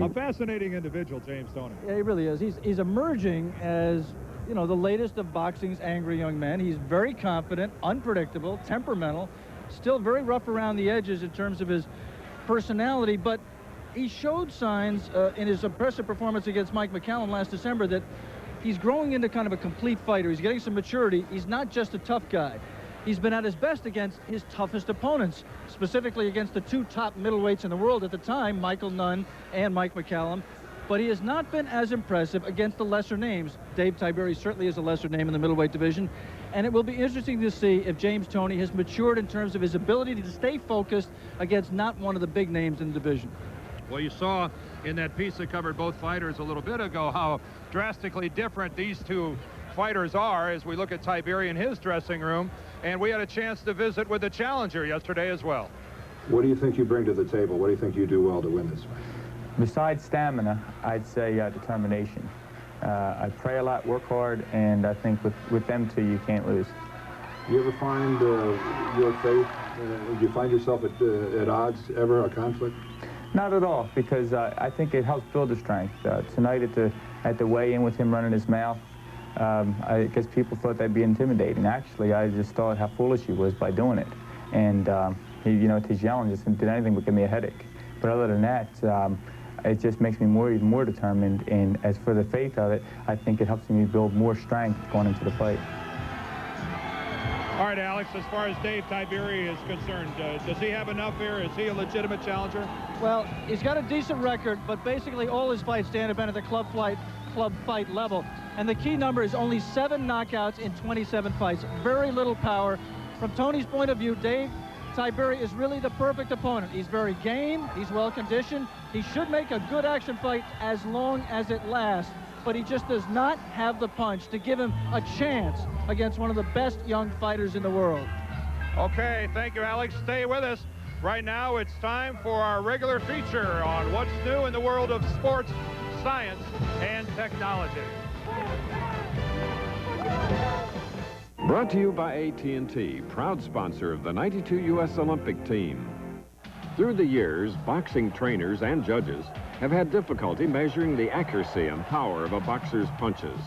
A fascinating individual, James Toney. Yeah, he really is. He's emerging as, you know, the latest of boxing's angry young men. He's very confident, unpredictable, temperamental, still very rough around the edges in terms of his personality, but he showed signs in his impressive performance against Mike McCullough last December that he's growing into kind of a complete fighter. He's getting some maturity. He's not just a tough guy. He's been at his best against his toughest opponents, specifically against the two top middleweights in the world at the time, Michael Nunn and Mike McCullough. But he has not been as impressive against the lesser names. Dave Tiberi certainly is a lesser name in the middleweight division. And it will be interesting to see if James Toney has matured in terms of his ability to stay focused against not one of the big names in the division. Well, you saw in that piece that covered both fighters a little bit ago how drastically different these two fighters are as we look at Tiberi in his dressing room. And we had a chance to visit with the challenger yesterday as well. What do you think you bring to the table? What do you think you do well to win this fight? Besides stamina, I'd say determination. I pray a lot, work hard, and I think with them two, you can't lose. You ever find your faith? Do you find yourself at odds ever, a conflict? Not at all, because I think it helps build the strength. Tonight at the weigh-in with him running his mouth, I guess people thought that'd be intimidating. Actually, I just thought how foolish he was by doing it. And he, you know, he's yelling, just did anything but give me a headache. But other than that, it just makes me even more determined. And as for the faith of it, I think it helps me build more strength going into the fight. All right, Alex, as far as Dave Tiberi is concerned, does he have enough here? Is he a legitimate challenger? Well, he's got a decent record, but basically all his fights stand have been at the club fight level. And the key number is only 7 knockouts in 27 fights. Very little power. From Tony's point of view, Dave Tiberi is really the perfect opponent. He's very game. He's well conditioned. He should make a good action fight as long as it lasts. But he just does not have the punch to give him a chance against one of the best young fighters in the world. Okay, thank you, Alex. Stay with us. Right now, it's time for our regular feature on what's new in the world of sports, science, and technology. Brought to you by AT&T, proud sponsor of the '92 U.S. Olympic team. Through the years, boxing trainers and judges have had difficulty measuring the accuracy and power of a boxer's punches.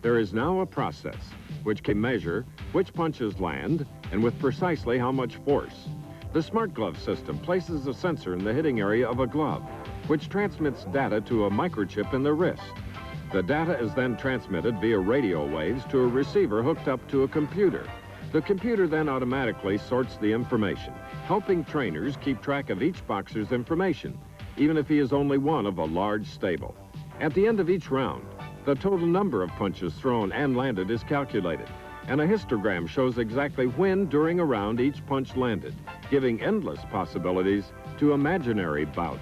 There is now a process which can measure which punches land and with precisely how much force. The Smart Glove system places a sensor in the hitting area of a glove, which transmits data to a microchip in the wrist. The data is then transmitted via radio waves to a receiver hooked up to a computer. The computer then automatically sorts the information, helping trainers keep track of each boxer's information, even if he is only one of a large stable. At the end of each round, the total number of punches thrown and landed is calculated, and a histogram shows exactly when during a round each punch landed, giving endless possibilities to imaginary bouts.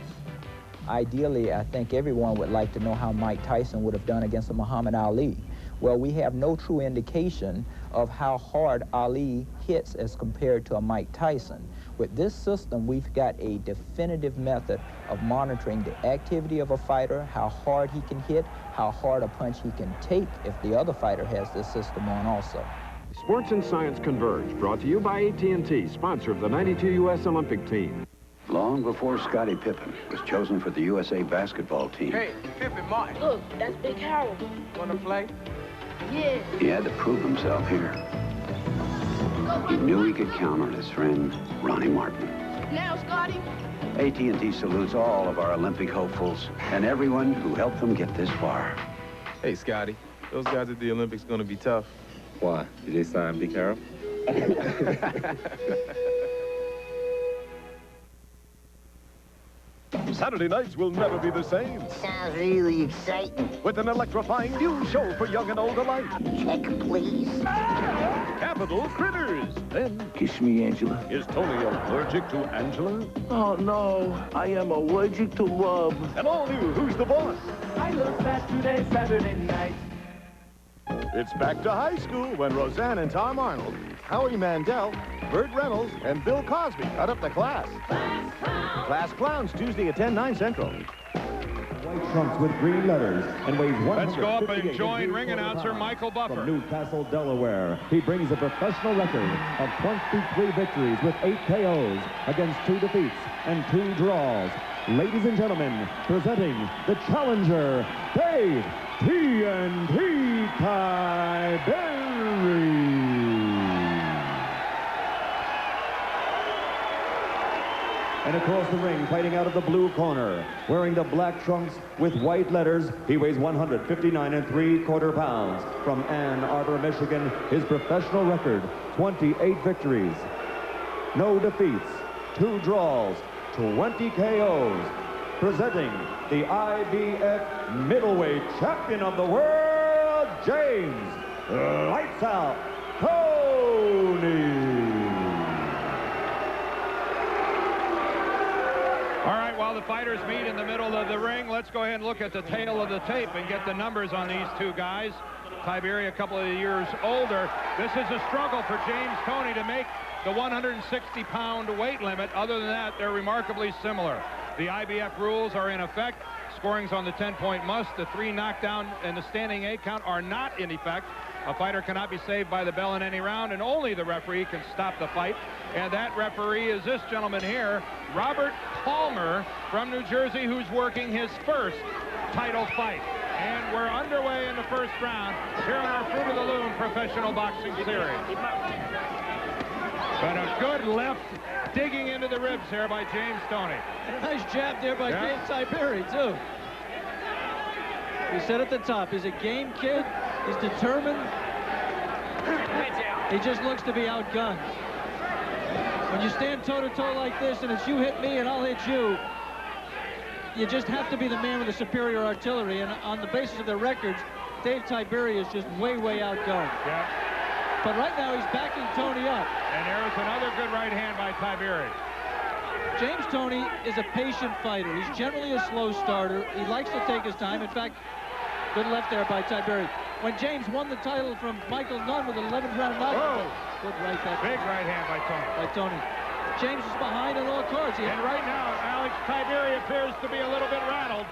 Ideally, I think everyone would like to know how Mike Tyson would have done against a Muhammad Ali. Well, we have no true indication of how hard Ali hits as compared to a Mike Tyson. With this system, we've got a definitive method of monitoring the activity of a fighter, how hard he can hit, how hard a punch he can take if the other fighter has this system on also. Sports and science converge, brought to you by AT&T, sponsor of the '92 U.S. Olympic team. Long before Scottie Pippen was chosen for the USA basketball team. Hey, Pippen, Martin. Look, that's Big Harold. Wanna play? Yeah. He had to prove himself here. He knew he could count on his friend, Ronnie Martin. Now, Scotty. AT&T salutes all of our Olympic hopefuls and everyone who helped them get this far. Hey, Scotty, those guys at the Olympics gonna be tough. Why? Did they sign Big Harold? Saturday nights will never be the same. Sounds really exciting. With an electrifying new show for young and old alike. Check, please. Capital Critters. Then, kiss me, Angela. Is Tony allergic to Angela? Oh, no. I am allergic to love. And all new Who's the Boss? I love Saturday night. It's back to high school when Roseanne and Tom Arnold, Howie Mandel, Burt Reynolds, and Bill Cosby cut up the class. Class Clowns, Tuesday at 10, 9 Central. White trunks with green letters and weighs 158. Let's go up and join ring announcer Michael Buffer. From Newcastle, Delaware, he brings a professional record of 23 victories with 8 KOs against 2 defeats and 2 draws. Ladies and gentlemen, presenting the challenger, Dave TNT Tiberi. And across the ring, fighting out of the blue corner, wearing the black trunks with white letters, he weighs 159 3/4 pounds. From Ann Arbor, Michigan, his professional record, 28 victories, no defeats, 2 draws, 20 KOs. Presenting the IBF middleweight champion of the world, James Lights Out Toney. All right, while the fighters meet in the middle of the ring, let's go ahead and look at the tail of the tape and get the numbers on these two guys. Tiberi a couple of years older. This is a struggle for James Toney to make the 160-pound weight limit. Other than that, they're remarkably similar. The IBF rules are in effect. Scorings on the 10-point must. The 3 knockdown and the standing 8 count are not in effect. A fighter cannot be saved by the bell in any round, and only the referee can stop the fight. And that referee is this gentleman here, Robert Palmer from New Jersey, who's working his first title fight. And we're underway in the first round here on our Fruit of the Loom professional boxing series. But a good left digging into the ribs here by James Toney. And a nice jab there by Dave Tiberi, too. We said at the top, he's a game kid. He's determined. He just looks to be outgunned. When you stand toe-to-toe like this, and it's you hit me and I'll hit you, you just have to be the man with the superior artillery. And on the basis of their records, Dave Tiberi is just way, way outgunned. Yeah. But right now, he's backing Toney up. And there's another good right hand by Tiberi. James Toney is a patient fighter. He's generally a slow starter. He likes to take his time. In fact, good left there by Tiberi. When James won the title from Michael Nunn with an 11th round knockout. Good right that big right hand by Toney. James is behind on all cards. And right now, Alex, Tiberi appears to be a little bit rattled.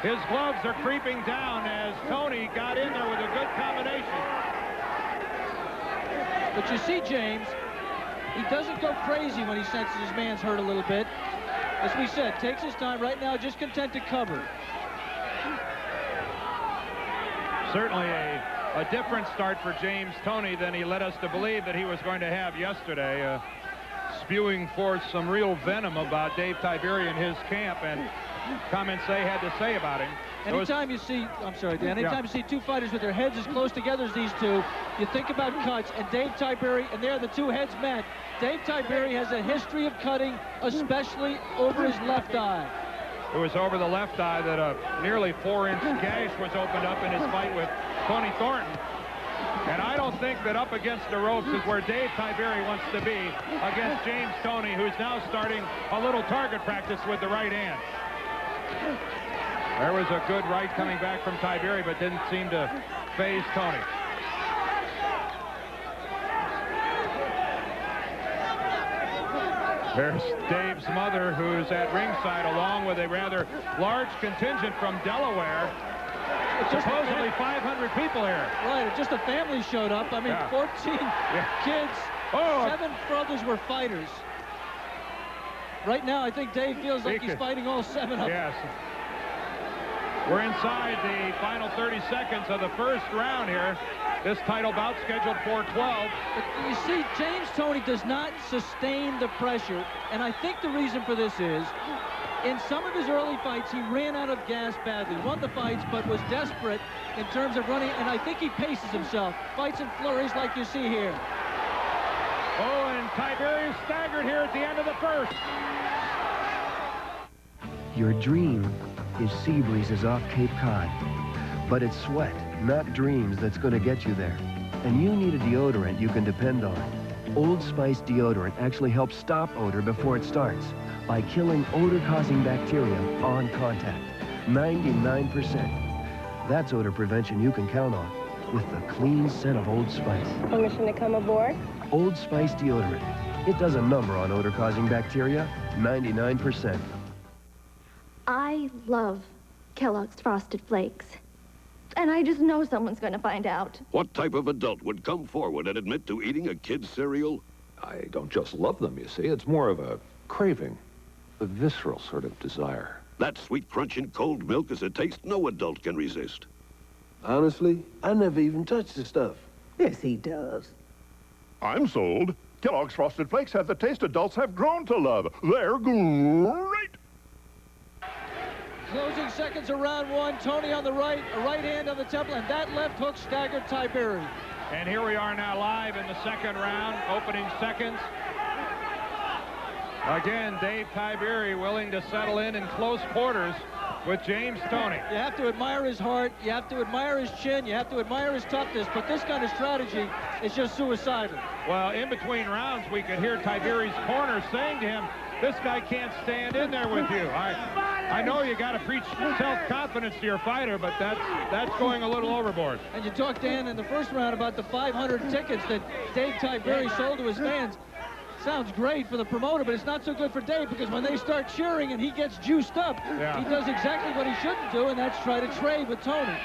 His gloves are creeping down as Toney got in there with a good combination. But you see, James, he doesn't go crazy when he senses his man's hurt a little bit. As we said, takes his time right now, just content to cover. Certainly a different start for James Toney than he led us to believe that he was going to have yesterday, spewing forth some real venom about Dave Tiberi and his camp, and comments they had to say about him. Anytime you see, I'm sorry, Dan, anytime you see two fighters with their heads as close together as these two, you think about cuts, and Dave Tiberi, and there the two heads met. Dave Tiberi has a history of cutting, especially over his left eye. It was over the left eye that a nearly 4-inch gash was opened up in his fight with Tony Thornton. And I don't think that up against the ropes is where Dave Tiberi wants to be against James Toney, who's now starting a little target practice with the right hand. There was a good right coming back from Tiberi, but didn't seem to faze Toney. There's Dave's mother, who's at ringside, along with a rather large contingent from Delaware. Supposedly 500 people here. Right, just a family showed up. I mean, 14 kids, 7 brothers were fighters. Right now, I think Dave feels like he's fighting all 7 of them. Yes. We're inside the final 30 seconds of the first round here. This title bout scheduled for 12. But you see, James Toney does not sustain the pressure, and I think the reason for this is, in some of his early fights, he ran out of gas badly, won the fights, but was desperate in terms of running, and I think he paces himself. Fights in flurries like you see here. Oh, and Tiberi is staggered here at the end of the first. Your dream is sea breezes off Cape Cod, but it's sweat, not dreams, that's going to get you there. And you need a deodorant you can depend on. Old Spice deodorant actually helps stop odor before it starts by killing odor-causing bacteria on contact. 99%. That's odor prevention you can count on with the clean scent of Old Spice. Permission to come aboard? Old Spice deodorant. It does a number on odor-causing bacteria, 99%. I love Kellogg's Frosted Flakes. And I just know someone's going to find out. What type of adult would come forward and admit to eating a kid's cereal? I don't just love them, you see. It's more of a craving. A visceral sort of desire. That sweet crunch in cold milk is a taste no adult can resist. Honestly, I never even touched the stuff. Yes, he does. I'm sold. Kellogg's Frosted Flakes have the taste adults have grown to love. They're great. Closing seconds of round one. Toney on the right, a right hand on the temple, and that left hook staggered Tiberi. And here we are now live in the second round, opening seconds. Again, Dave Tiberi willing to settle in close quarters with James Toney. You have to admire his heart, you have to admire his chin, you have to admire his toughness, but this kind of strategy is just suicidal. Well, in between rounds, we could hear Tiberi's corner saying to him, this guy can't stand in there with you. I know you got to preach self-confidence to your fighter, but that's going a little overboard. And you talked, Dan, in the first round about the 500 tickets that Dave Tiberi sold to his fans. Sounds great for the promoter, but it's not so good for Dave, because when they start cheering and he gets juiced up, he does exactly what he shouldn't do, and that's try to trade with Toney.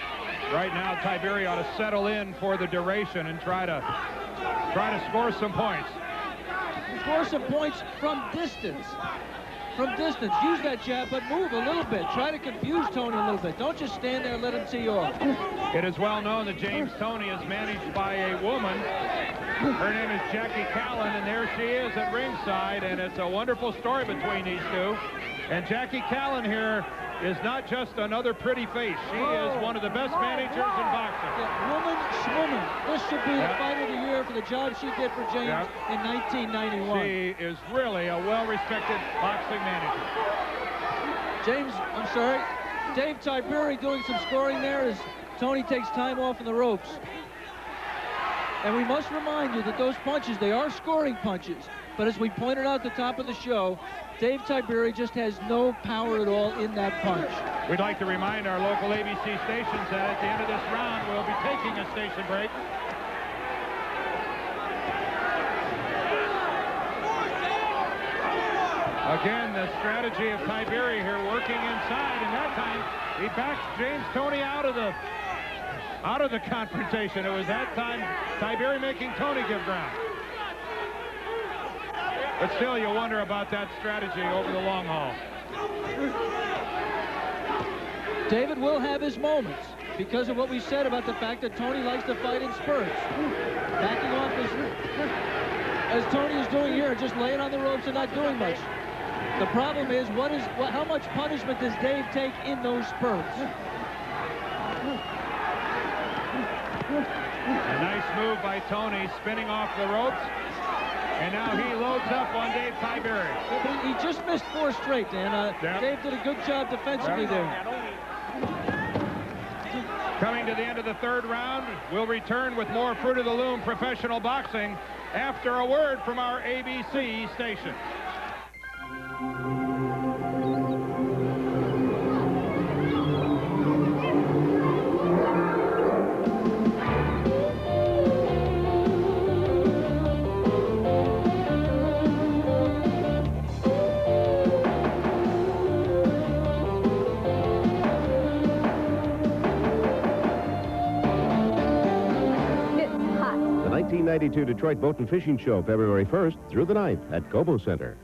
Right now, Tiberi ought to settle in for the duration and try to score some points. Score some points from distance. From distance. Use that jab, but move a little bit. Try to confuse Toney a little bit. Don't just stand there and let him tee you off. It is well known that James Toney is managed by a woman. Her name is Jackie Callan, and there she is at ringside, and it's a wonderful story between these two. And Jackie Callan here is not just another pretty face. She is one of the best managers in boxing. Woman schwoman. This should be the fight of the year for the job she did for James in 1991. She is really a well-respected boxing manager. James, I'm sorry, Dave Tiberi doing some scoring there as Toney takes time off in the ropes. And we must remind you that those punches, they are scoring punches. But as we pointed out at the top of the show, Dave Tiberi just has no power at all in that punch. We'd like to remind our local ABC stations that at the end of this round, we'll be taking a station break. Again, the strategy of Tiberi here working inside, and that time he backs James Toney out of the confrontation. It was that time Tiberi making Toney give ground. But still, you wonder about that strategy over the long haul. David will have his moments because of what we said about the fact that Toney likes to fight in spurts. Backing off as Toney is doing here, just laying on the ropes and not doing much. The problem is, how much punishment does Dave take in those spurts? A nice move by Toney, spinning off the ropes. And now he loads up on Dave Tiberi. He just missed 4 straight, Dan. Dave did a good job defensively there. Coming to the end of the third round, we'll return with more Fruit of the Loom professional boxing after a word from our ABC station. The 1992 Detroit Boat and Fishing Show, February 1st through the 9th at Cobo Center.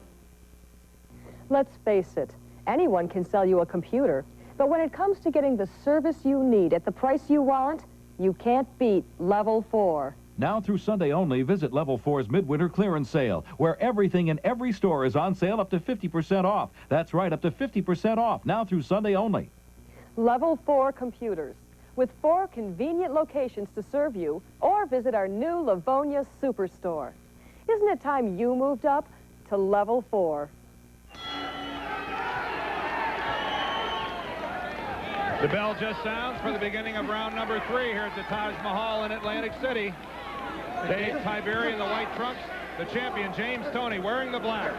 Let's face it, anyone can sell you a computer, but when it comes to getting the service you need at the price you want, you can't beat Level 4. Now through Sunday only, visit Level 4's Midwinter Clearance Sale, where everything in every store is on sale up to 50% off. That's right, up to 50% off, now through Sunday only. Level 4 Computers, with 4 convenient locations to serve you, or visit our new Livonia Superstore. Isn't it time you moved up to Level 4? The bell just sounds for the beginning of round number 3 here at the Taj Mahal in Atlantic City. Dave Tiberi in the white trunks, the champion James Toney wearing the black,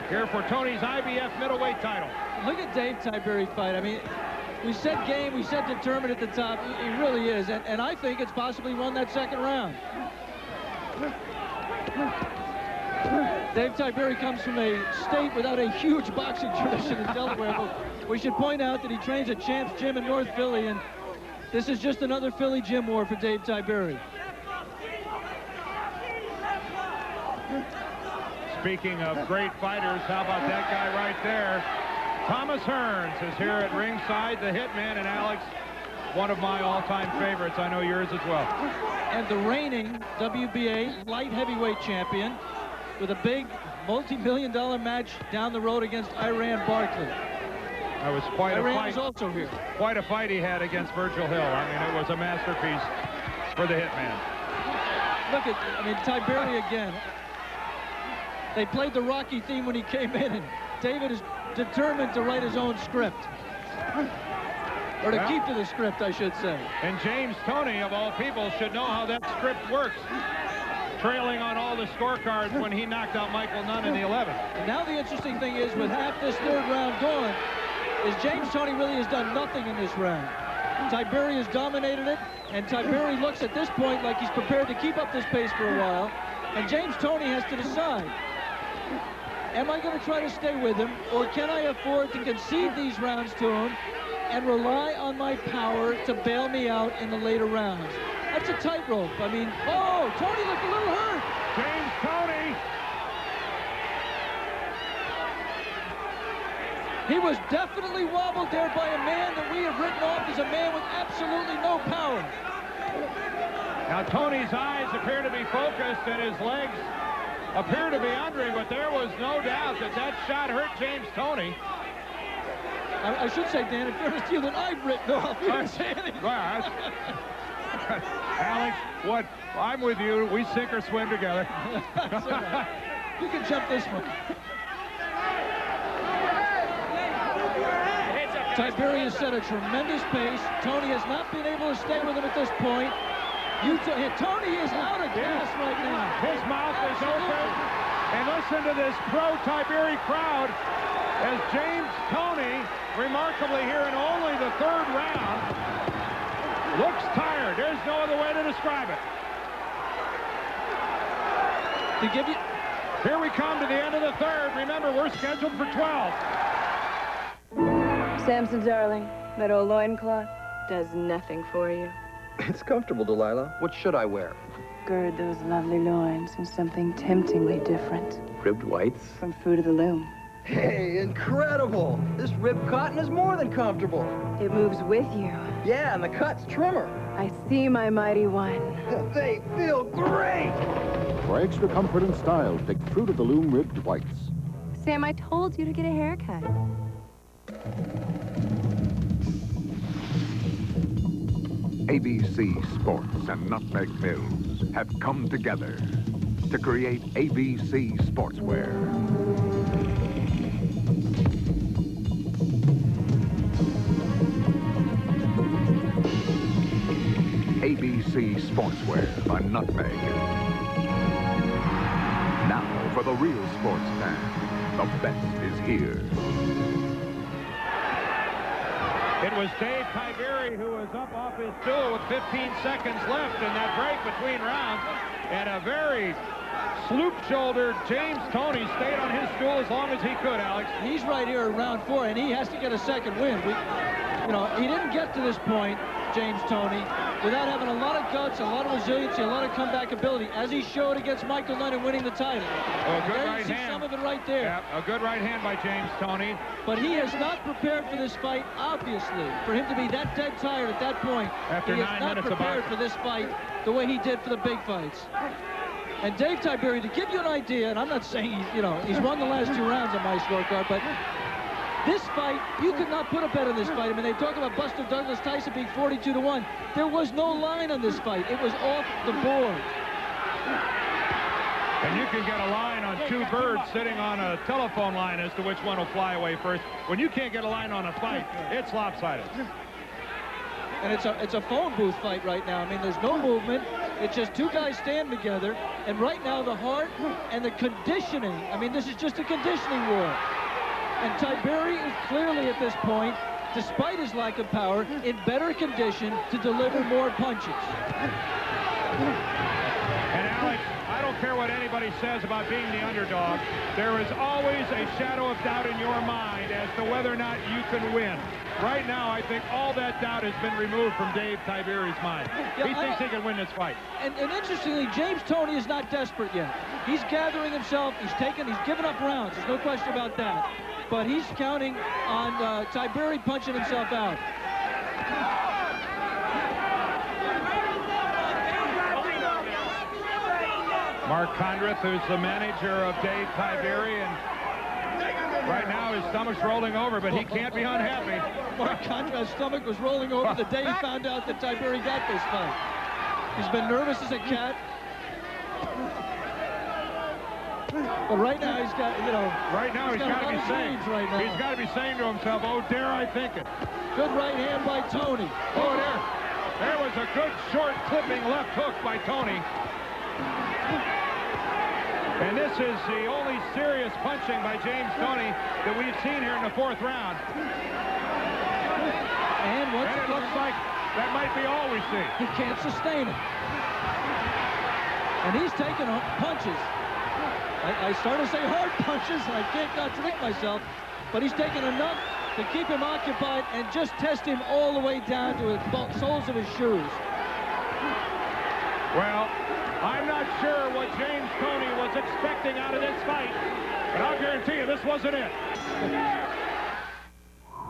here for Toney's IBF middleweight title. Look at Dave Tiberi fight. I mean, we said game, we said determined at the top. He really is, and I think it's possibly won that second round. Dave Tiberi comes from a state without a huge boxing tradition in Delaware. But we should point out that he trains at Champ's Gym in North Philly, and this is just another Philly gym war for Dave Tiberi. Speaking of great fighters, how about that guy right there? Thomas Hearns is here at ringside, the Hitman, and Alex, one of my all-time favorites. I know yours as well. And the reigning WBA light heavyweight champion with a big multi-million-dollar match down the road against Iran Barkley. That was quite a fight. Iran was also here. Quite a fight he had against Virgil Hill. I mean, it was a masterpiece for the Hitman. Look at, I mean, Tiberi again. They played the Rocky theme when he came in, and David is determined to write his own script. Or to keep to the script, I should say. And James Toney, of all people, should know how that script works. Trailing on all the scorecards when he knocked out Michael Nunn in the 11th. And now the interesting thing is, with half this third round gone, is James Toney really has done nothing in this round. Tiberi has dominated it, and Tiberi looks at this point like he's prepared to keep up this pace for a while. And James Toney has to decide, am I going to try to stay with him, or can I afford to concede these rounds to him and rely on my power to bail me out in the later rounds? That's a tightrope. I mean, oh, Toney looked a little hurt. James Toney. He was definitely wobbled there by a man that we have written off as a man with absolutely no power. Now Toney's eyes appear to be focused and his legs appear to be under him, but there was no doubt that that shot hurt James Toney. I should say, Dan, in fairness to you, that I've written off. You didn't say anything. Well, Alex, what? I'm with you. We sink or swim together. You can jump this one. Tiberi has set a tremendous pace. Toney has not been able to stay with him at this point. Toney is out of gas right now. His mouth is open. And listen to this pro-Tiberi crowd as James Toney, remarkably here in only the third round, looks tired. There's no other way to describe it. Here we come to the end of the third. Remember, we're scheduled for 12. Samson, darling, that old loincloth does nothing for you. It's comfortable, Delilah. What should I wear? Gird those lovely loins in something temptingly different. Ribbed whites? From Fruit of the Loom. Hey, incredible! This ribbed cotton is more than comfortable. It moves with you. Yeah, and the cut's trimmer. I see, my mighty one. They feel great! For extra comfort and style, pick Fruit of the Loom ribbed whites. Sam, I told you to get a haircut. ABC Sports and Nutmeg Mills have come together to create ABC Sportswear. ABC Sportswear by Nutmeg. Now for the real sports fan, the best is here. It was Dave Tiberi who was up off his stool with 15 seconds left in that break between rounds. And a very sloop-shouldered James Toney stayed on his stool as long as he could, Alex. He's right here in round 4, and he has to get a second win. He didn't get to this point, James Toney, without having a lot of guts, a lot of resiliency, a lot of comeback ability, as he showed against Michael Nunn in winning the title. Oh, good right hand. Some of it right there. Yeah, a good right hand by James Toney. But he has not prepared for this fight, obviously. For him to be that dead tired at that point, after he 9 is not minutes prepared for this fight the way he did for the big fights. And Dave Tiberi, to give you an idea, and I'm not saying he's won the last 2 rounds on my scorecard, but this fight, you could not put a bet on this fight. I mean, they talk about Buster Douglas Tyson being 42-1. There was no line on this fight. It was off the board. And you can get a line on 2 birds sitting on a telephone line as to which one will fly away first. When you can't get a line on a fight, it's lopsided. And it's a phone booth fight right now. I mean, there's no movement. It's just 2 guys standing together. And right now, the heart and the conditioning, I mean, this is just a conditioning war. And Tiberi is clearly at this point, despite his lack of power, in better condition to deliver more punches. And Alex, I don't care what anybody says about being the underdog. There is always a shadow of doubt in your mind as to whether or not you can win. Right now, I think all that doubt has been removed from Dave Tiberi's mind. Yeah, he thinks he can win this fight. And interestingly, James Toney is not desperate yet. He's gathering himself. He's given up rounds. There's no question about that. But he's counting on Tiberi punching himself out. Mark Condrith, who's the manager of Dave Tiberi, and right now his stomach's rolling over, but he can't be unhappy. Mark Condrith's stomach was rolling over the day he found out that Tiberi got this fight. He's been nervous as a cat. But right now he's got, you know... Right now he's got to be saying... Right now. He's got to be saying to himself, oh, dare I think it. Good right hand by Toney. Oh, there was a good short clipping left hook by Toney. And this is the only serious punching by James Toney that we've seen here in the 4th round. And it looks like that might be all we see. He can't sustain it. And he's taking punches. I started to say hard punches, and I can't contradict myself, but he's taken enough to keep him occupied and just test him all the way down to the soles of his shoes. Well, I'm not sure what James Toney was expecting out of this fight, but I'll guarantee you this wasn't it.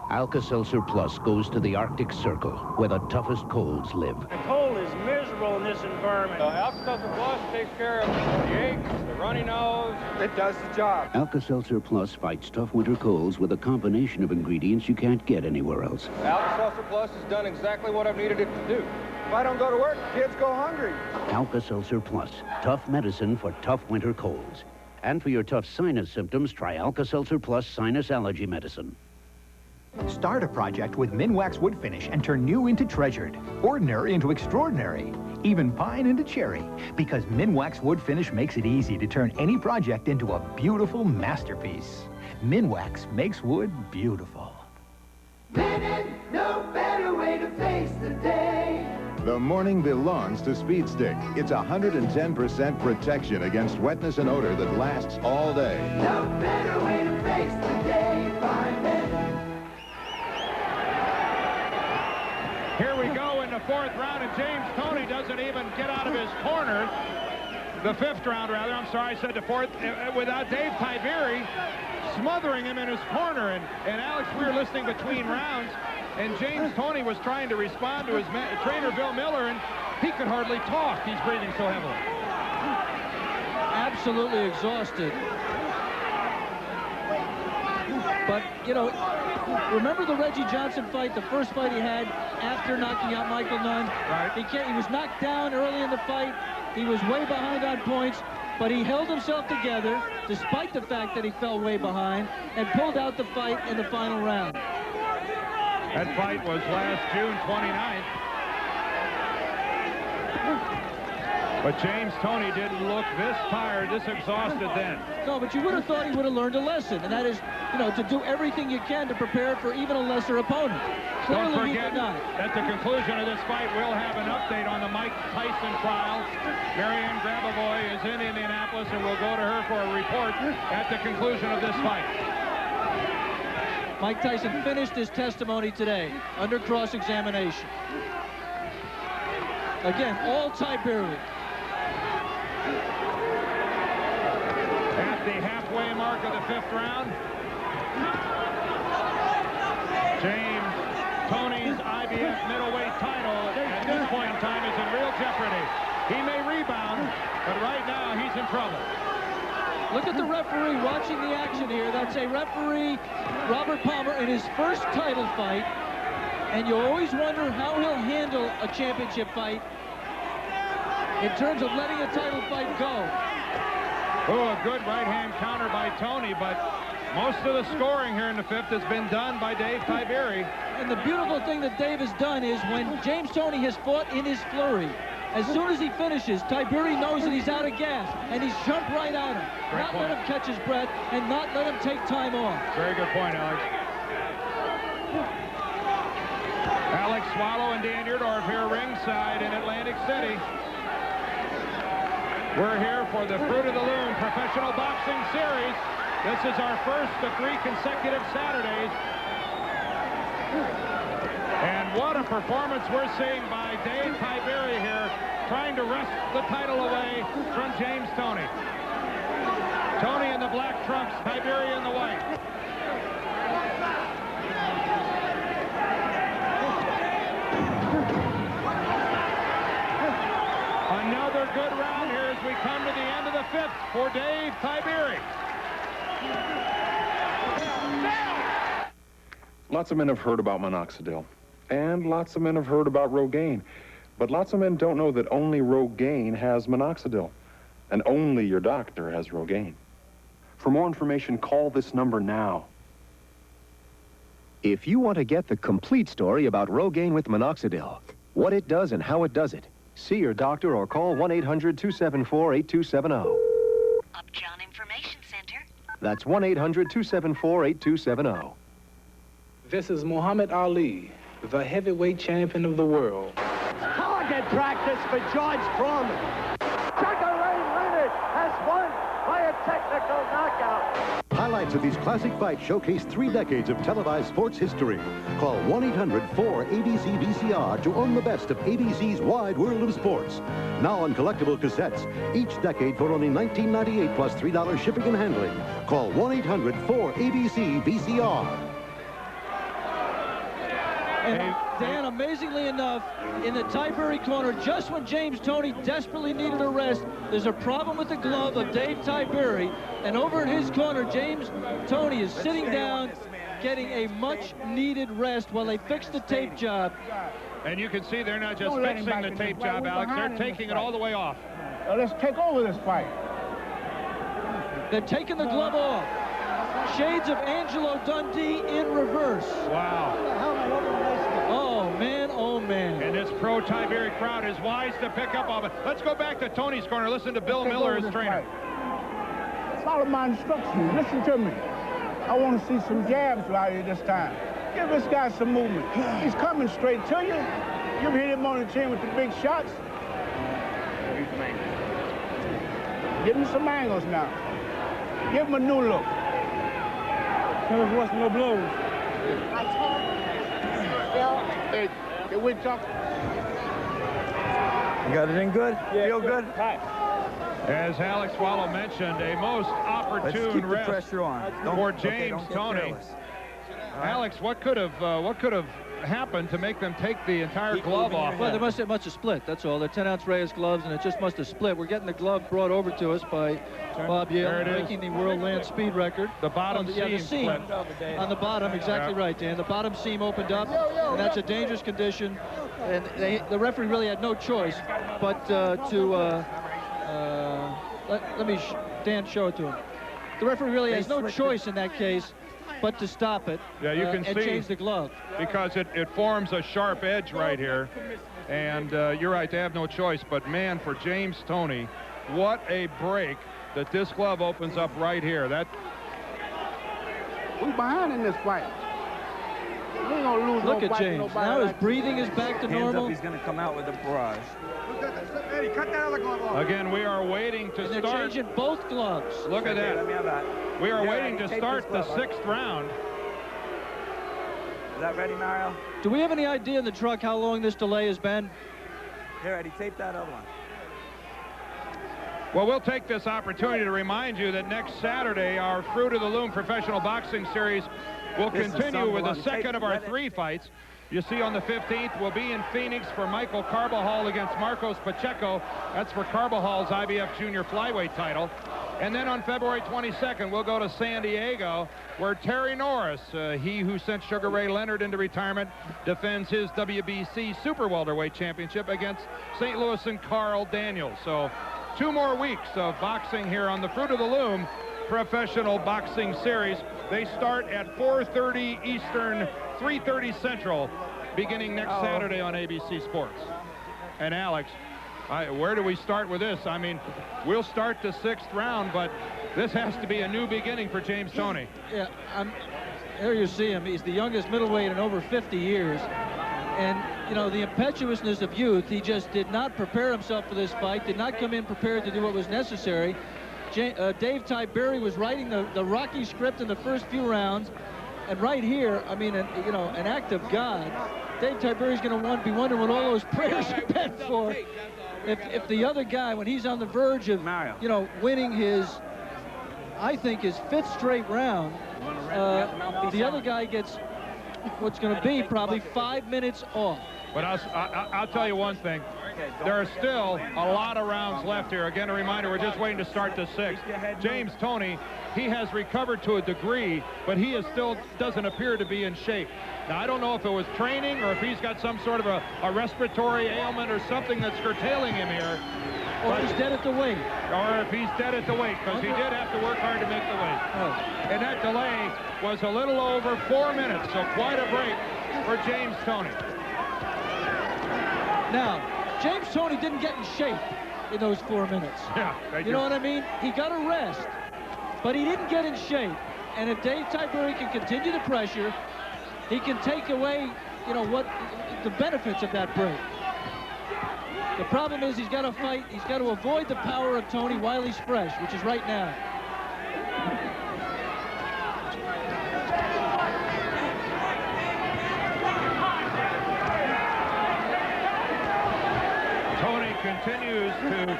Alka-Seltzer Plus goes to the Arctic Circle, where the toughest colds live. The cold is miserable in this environment. Alka-Seltzer Plus takes care of the aches, the runny nose. It does the job. Alka-Seltzer Plus fights tough winter colds with a combination of ingredients you can't get anywhere else. Alka-Seltzer Plus has done exactly what I've needed it to do. If I don't go to work, kids go hungry. Alka-Seltzer Plus, tough medicine for tough winter colds. And for your tough sinus symptoms, try Alka-Seltzer Plus Sinus Allergy Medicine. Start a project with Minwax wood finish and turn new into treasured, ordinary into extraordinary, even pine into cherry. Because Minwax wood finish makes it easy to turn any project into a beautiful masterpiece. Minwax makes wood beautiful. Linen, no better way to face the day. The morning belongs to Speed Stick. It's 110% protection against wetness and odor that lasts all day. No better way to face the day. Find linen. Here we go in the 4th round, and James Toney doesn't even get out of his corner. The 5th round, rather. I'm sorry, I said the 4th. Without Dave Tiberi smothering him in his corner. And Alex, we were listening between rounds, and James Toney was trying to respond to his trainer, Bill Miller, and he could hardly talk. He's breathing so heavily. Absolutely exhausted. But, you know, remember the Reggie Johnson fight, the first fight he had after knocking out Michael Nunn? Right. He was knocked down early in the fight. He was way behind on points, but he held himself together despite the fact that he fell way behind and pulled out the fight in the final round. That fight was last June 29th. But James Toney didn't look this tired, this exhausted then. No, but you would have thought he would have learned a lesson, and that is, you know, to do everything you can to prepare for even a lesser opponent. Clearly, Don't he forget did not. at the conclusion of this fight, we'll have an update on the Mike Tyson trial. Marianne Grabavoy is in Indianapolis, and we'll go to her for a report at the conclusion of this fight. Mike Tyson finished his testimony today under cross-examination. Again, all Tiberi. At the halfway mark of the 5th round, James Toney's IBF middleweight title at this point in time is in real jeopardy. He may rebound, but right now he's in trouble. Look at the referee watching the action here. That's a referee, Robert Palmer, in his first title fight. And you always wonder how he'll handle a championship fight in terms of letting a title fight go. Oh, a good right-hand counter by Toney, but most of the scoring here in the 5th has been done by Dave Tiberi. And the beautiful thing that Dave has done is when James Toney has fought in his flurry, as soon as he finishes, Tiberi knows that he's out of gas, and he's jumped right at him. Great not point. let him catch his breath, and not let him take time off. Very good point, Alex. Alex Swallow and Dan Yerdorf here ringside in Atlantic City. We're here for the Fruit of the Loom Professional Boxing Series. This is our first of 3 consecutive Saturdays. And what a performance we're seeing by Dave Tiberi here, trying to wrest the title away from James Toney. Toney in the black trunks, Tiberi in the white. Another good round here as we come to the end of the 5th for Dave Tiberi. Lots of men have heard about minoxidil, and lots of men have heard about Rogaine, but lots of men don't know that only Rogaine has minoxidil, and only your doctor has Rogaine. For more information, call this number now. If you want to get the complete story about Rogaine with minoxidil, what it does and how it does it, see your doctor or call 1-800-274-8270. Upjohn Information Center. That's 1-800-274-8270. This is Muhammad Ali, the heavyweight champion of the world. Target practice for George Foreman. Sugar Ray Leonard has won by a technical knockout. Highlights of these classic fights showcase 3 decades of televised sports history. Call 1-800-4ABC-VCR to own the best of ABC's wide world of sports. Now on collectible cassettes, each decade for only $19.98 plus $3 shipping and handling. Call 1-800-4ABC-VCR. And Dan, amazingly enough, in the Tiberi corner, just when James Toney desperately needed a rest, there's a problem with the glove of Dave Tiberi, and over in his corner, James Toney is sitting down, getting a much-needed rest while they fix the tape job. And you can see they're not just fixing the tape job, Alex, they're taking it all the way off. Let's take over this fight. They're taking the glove off. Shades of Angelo Dundee in reverse. Wow. Oh, man, oh, man. And this pro-Tiberi crowd is wise to pick up on it. Let's go back to Toney's corner. Listen to Bill Miller, his trainer. Follow my instructions. Listen to me. I want to see some jabs out here this time. Give this guy some movement. He's coming straight to you. You hit him on the chin with the big shots. Give him some angles now. Give him a new look. Tell us what's no blows. Hey, we talk. You got it in good? Yeah, feel good? As Alex Wallow mentioned, a most opportune rest pressure on. for James Toney. Alex, what could have happened to make them take the entire glove off? Well, they must have split, that's all. They're 10-ounce Reyes gloves, and it just must have split. We're getting the glove brought over to us by Bob Yale, breaking the world land speed record. The bottom seam the seam split. on the bottom, exactly right, Dan. The bottom seam opened up, and that's a dangerous condition. And the referee really had no choice but let me, Dan, show it to him. The referee really has no choice in that case but to stop it. Yeah, you can and see change the glove. Because it forms a sharp edge right here. And you're right, they have no choice. But, man, for James Toney, what a break that this glove opens up right here. We behind in this fight. We ain't gonna lose. Look at James. Now his breathing is back to normal. He's going to come out with a barrage. Eddie, cut that other glove off. Again, we are waiting to They're start. changing both gloves. Look at that. Let me have that. We are Here, waiting to tape start this the glove, 6th round. Is that ready, Mario? Do we have any idea in the truck how long this delay has been? Here, Eddie, tape that other one. Well, we'll take this opportunity to remind you that next Saturday, our Fruit of the Loom Professional Boxing Series will continue with the second of our 3 fights. You see on the 15th, we'll be in Phoenix for Michael Carbajal against Marcos Pacheco. That's for Carbajal's IBF Junior Flyweight title. And then on February 22nd, we'll go to San Diego, where Terry Norris, he who sent Sugar Ray Leonard into retirement, defends his WBC Super Welterweight Championship against St. Louis and Carl Daniels. So 2 more weeks of boxing here on the Fruit of the Loom Professional Boxing Series. They start at 4:30 Eastern, 3:30 Central, beginning next Saturday on ABC Sports. And Alex, where do we start with this? I mean, we'll start the 6th round, but this has to be a new beginning for James Toney. Yeah, here you see him. He's the youngest middleweight in over 50 years. And, you know, the impetuousness of youth, he just did not prepare himself for this fight, did not come in prepared to do what was necessary. Dave Tiberi was writing the Rocky script in the first few rounds. And right here, I mean, you know, an act of God. Dave Tiberi's going to be wondering what all those prayers have been for. If the other guy, when he's on the verge of, you know, winning his, I think, his 5th straight round, the other guy gets what's going to be probably 5 minutes off. But I'll tell you one thing. There are still a lot of rounds left here. Again, a reminder, we're just waiting to start the 6th. James Toney, he has recovered to a degree, but he is still doesn't appear to be in shape. Now, I don't know if it was training or if he's got some sort of a respiratory ailment or something that's curtailing him here. Or he's dead at the weight. Or if he's dead at the weight, because he did have to work hard to make the weight. And that delay was a little over 4 minutes, so quite a break for James Toney. Now, James Toney didn't get in shape in those 4 minutes. Yeah, you know what I mean? He got a rest, but he didn't get in shape. And if Dave Tiberi can continue the pressure, he can take away, you know, what the benefits of that break. The problem is he's got to fight. He's got to avoid the power of Toney while he's fresh, which is right now. Toney continues to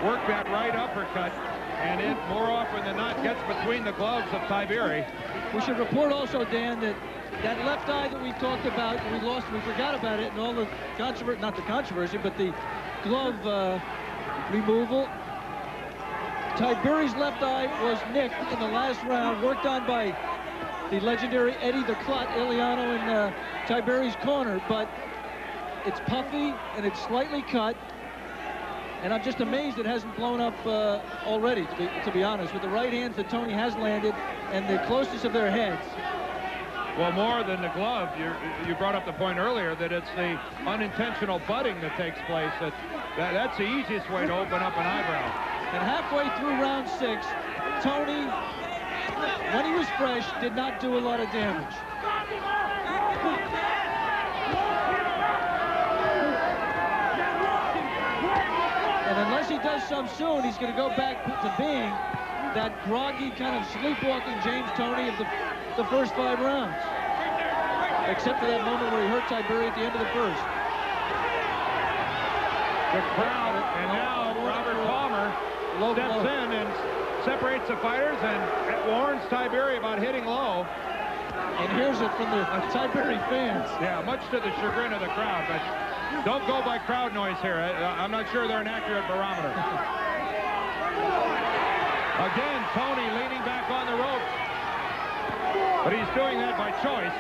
work that right uppercut, and it more often than not gets between the gloves of Tiberi. We should report also, Dan, that that left eye that we talked about, we forgot about it, and all the controversy, not the controversy, but the glove removal. Tiberi's left eye was nicked in the last round, worked on by the legendary Eddie the Clot Iliano in Tiberi's corner, but it's puffy and it's slightly cut, and I'm just amazed it hasn't blown up already, to be honest, with the right hands that Toney has landed and the closeness of their heads. Well, more than the glove, you brought up the point earlier that it's the unintentional butting that takes place. That's the easiest way to open up an eyebrow. And halfway through round 6, Toney, when he was fresh, did not do a lot of damage. And unless he does some soon, he's going to go back to being that groggy, kind of sleepwalking James Toney of the first 5 rounds. Except for that moment where he hurt Tiberi at the end of the first. The crowd, and now Robert Palmer steps in and separates the fighters and warns Tiberi about hitting low. And here's it from the Tiberi fans. Yeah, much to the chagrin of the crowd, but don't go by crowd noise here. I'm not sure they're an accurate barometer. Again, Toney leaning back on the ropes. But he's doing that by choice.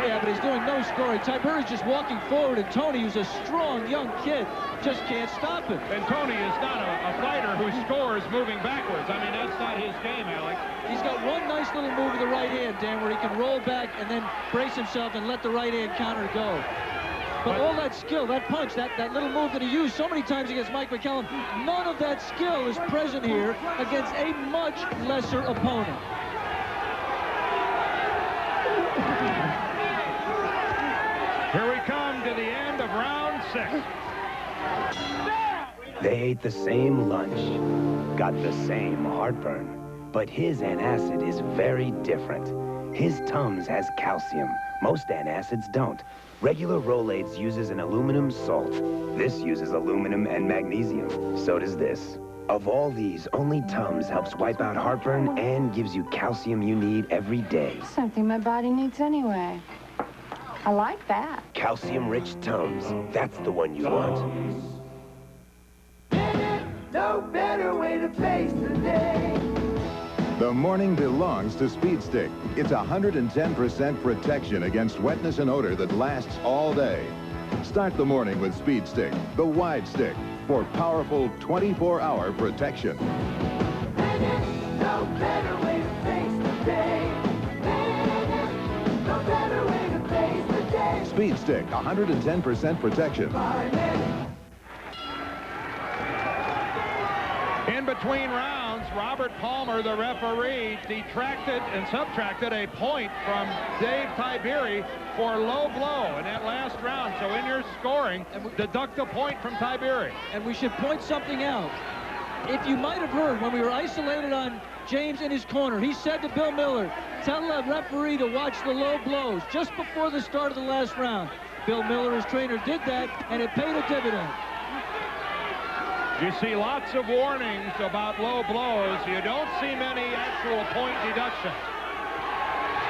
Yeah, but he's doing no scoring. Tiberi's just walking forward, and Toney, who's a strong young kid, just can't stop him. And Toney is not a fighter who scores moving backwards. I mean, that's not his game, Alec. He's got one nice little move with the right hand, Dan, where he can roll back and then brace himself and let the right hand counter go. But all that skill, that punch, that little move that he used so many times against Mike McCullough, none of that skill is present here against a much lesser opponent. Here we come to the end of round 6. They ate the same lunch, got the same heartburn, but his antacid is very different. His Tums has calcium. Most antacids don't. Regular Rolaids uses an aluminum salt. This uses aluminum and magnesium. So does this. Of all these, only Tums helps wipe out heartburn and gives you calcium you need every day. Something my body needs anyway. I like that. Calcium-rich Tums. That's the one you want. No better way to face the day. The morning belongs to Speed Stick. It's 110% protection against wetness and odor that lasts all day. Start the morning with Speed Stick, the wide stick, for powerful 24-hour protection. No better way to face the day. No better way to face the day. Speed Stick, 110% protection. In between rounds, Robert Palmer, the referee, detracted and subtracted a point from Dave Tiberi for low blow in that last round. So in your scoring, deduct a point from Tiberi. And we should point something out. If you might have heard when we were isolated on James in his corner, he said to Bill Miller, tell the referee to watch the low blows just before the start of the last round. Bill Miller, his trainer, did that, and it paid a dividend. You see lots of warnings about low blows. You don't see many actual point deductions.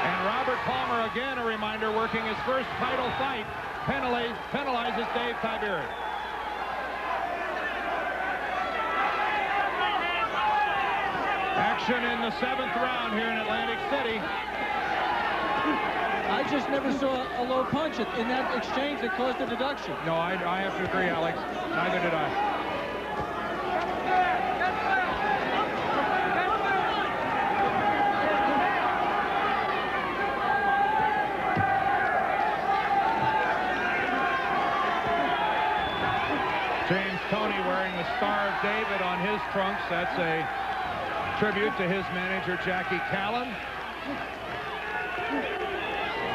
And Robert Palmer, again, a reminder, working his first title fight, penalizes Dave Tiberi. Action in the 7th round here in Atlantic City. I just never saw a low punch in that exchange that caused a deduction. No, I have to agree, Alex. Neither did I. James Toney wearing the Star of David on his trunks. That's a tribute to his manager, Jackie Callan.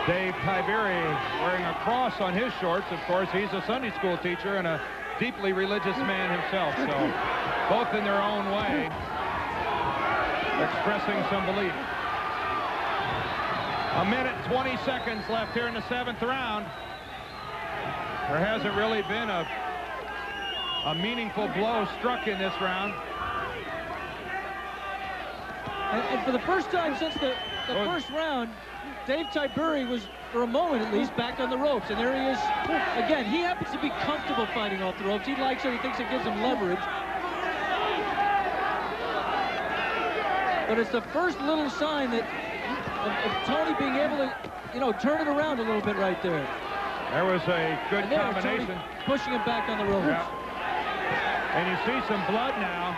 Dave Tiberi wearing a cross on his shorts. Of course, he's a Sunday school teacher and a deeply religious man himself. So both in their own way expressing some belief. A minute, 20 seconds left here in the 7th round. There hasn't really been a meaningful blow struck in this round. And for the first time since the first round, Dave Tiberi was, for a moment at least, back on the ropes. And there he is. Again, he happens to be comfortable fighting off the ropes. He likes it. He thinks it gives him leverage. But it's the first little sign that of Toney being able to, you know, turn it around a little bit right there. There was a good combination. Toney pushing him back on the ropes. Yeah. And you see some blood now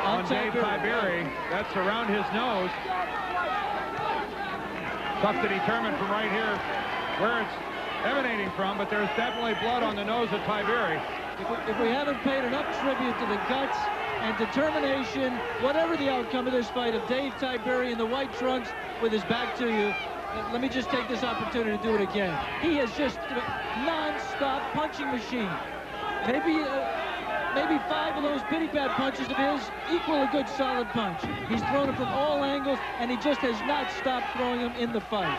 on Dave Tiberi. That's around his nose. Tough to determine from right here where it's emanating from, but there's definitely blood on the nose of Tiberi. If we haven't paid enough tribute to the guts and determination, whatever the outcome of this fight, of Dave Tiberi in the white trunks with his back to you, let me just take this opportunity to do it again. He is just a non-stop punching machine. Maybe 5 of those pity-pat punches of his equal a good solid punch. He's thrown it from all angles, and he just has not stopped throwing them in the fight.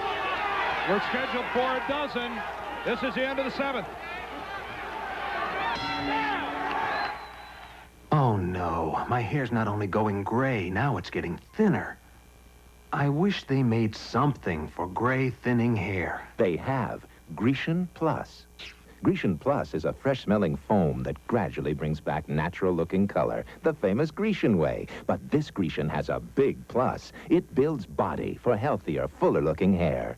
We're scheduled for a dozen. This is the end of the 7th. Oh, no. My hair's not only going gray, now it's getting thinner. I wish they made something for gray, thinning hair. They have Grecian Plus. Grecian Plus is a fresh-smelling foam that gradually brings back natural-looking color, the famous Grecian way. But this Grecian has a big plus. It builds body for healthier, fuller-looking hair.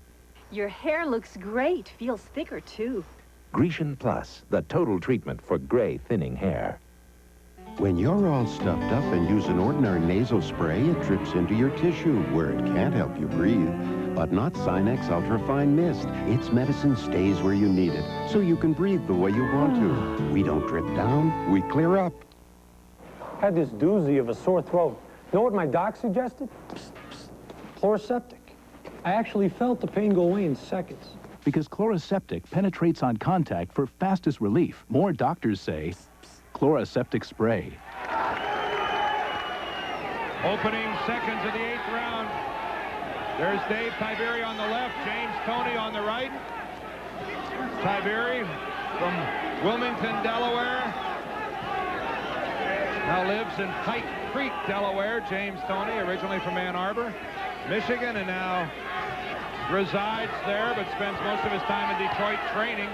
Your hair looks great. Feels thicker, too. Grecian Plus, the total treatment for gray, thinning hair. When you're all stuffed up and use an ordinary nasal spray, it drips into your tissue where it can't help you breathe. But not Sinex Ultrafine Mist. Its medicine stays where you need it, so you can breathe the way you want to. We don't drip down, we clear up. Had this doozy of a sore throat. You know what my doc suggested? Psst, psst. Chloroseptic. I actually felt the pain go away in seconds. Because Chloroseptic penetrates on contact for fastest relief. More doctors say Chloroseptic spray. Opening seconds of the 8th round. There's Dave Tiberi on the left, James Toney on the right. Tiberi from Wilmington, Delaware. Now lives in Pike Creek, Delaware. James Toney, originally from Ann Arbor, Michigan, and now resides there, but spends most of his time in Detroit training.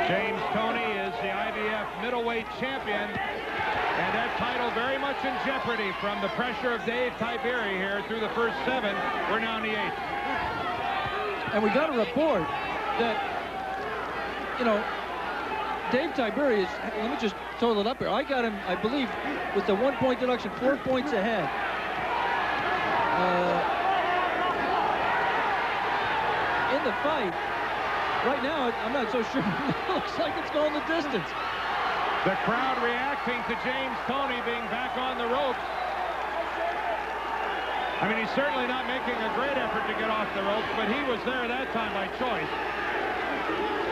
James Toney is the IBF middleweight champion, and that title very much in jeopardy from the pressure of Dave Tiberi here through the first 7. We're now in the 8th. And we got a report that, you know, Dave Tiberi is, let me just total it up here. I got him, I believe, with the 1-point deduction, 4 points ahead. In the fight, right now, I'm not so sure. It looks like it's going the distance. The crowd reacting to James Toney being back on the ropes. I mean, he's certainly not making a great effort to get off the ropes, but he was there that time by choice.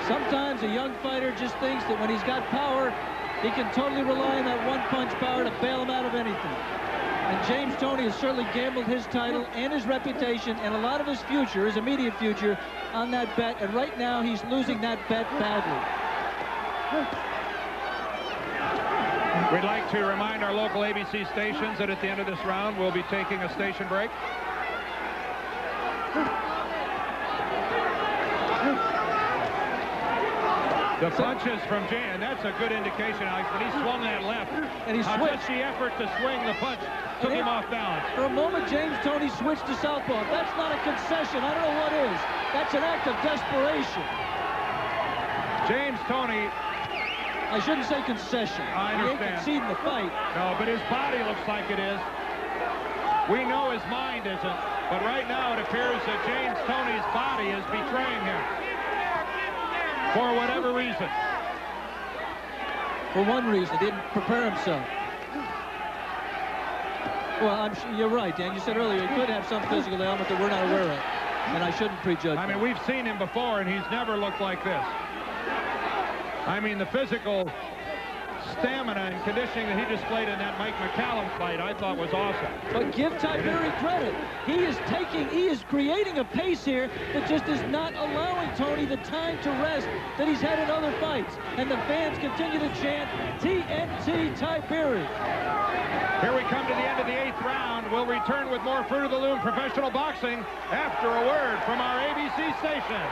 Sometimes a young fighter just thinks that when he's got power, he can totally rely on that one-punch power to bail him out of anything. And James Toney has certainly gambled his title and his reputation and a lot of his future, his immediate future, on that bet. And right now, he's losing that bet badly. We'd like to remind our local ABC stations that at the end of this round, we'll be taking a station break. The punches from Jan, that's a good indication, Alex. When he swung that left, and he switched. The effort to swing the punch took him off balance. For a moment, James Toney switched to southpaw. That's not a concession. I don't know what is. That's an act of desperation. James Toney. I shouldn't say concession. I understand. He ain't conceding the fight. No, but his body looks like it is. We know his mind isn't, but right now it appears that James Toney's body is betraying him. For whatever reason. For one reason, he didn't prepare himself. Well, you're right, Dan. You said earlier he could have some physical element that we're not aware of, and I shouldn't prejudge. I mean, we've seen him before, and he's never looked like this. I mean, the physical stamina and conditioning that he displayed in that Mike McCullough fight, I thought was awesome. But give Tiberi credit. He is creating a pace here that just is not allowing Toney the time to rest that he's had in other fights. And the fans continue to chant, TNT Tiberi. Here we come to the end of the 8th round. We'll return with more Fruit of the Loom professional boxing after a word from our ABC station.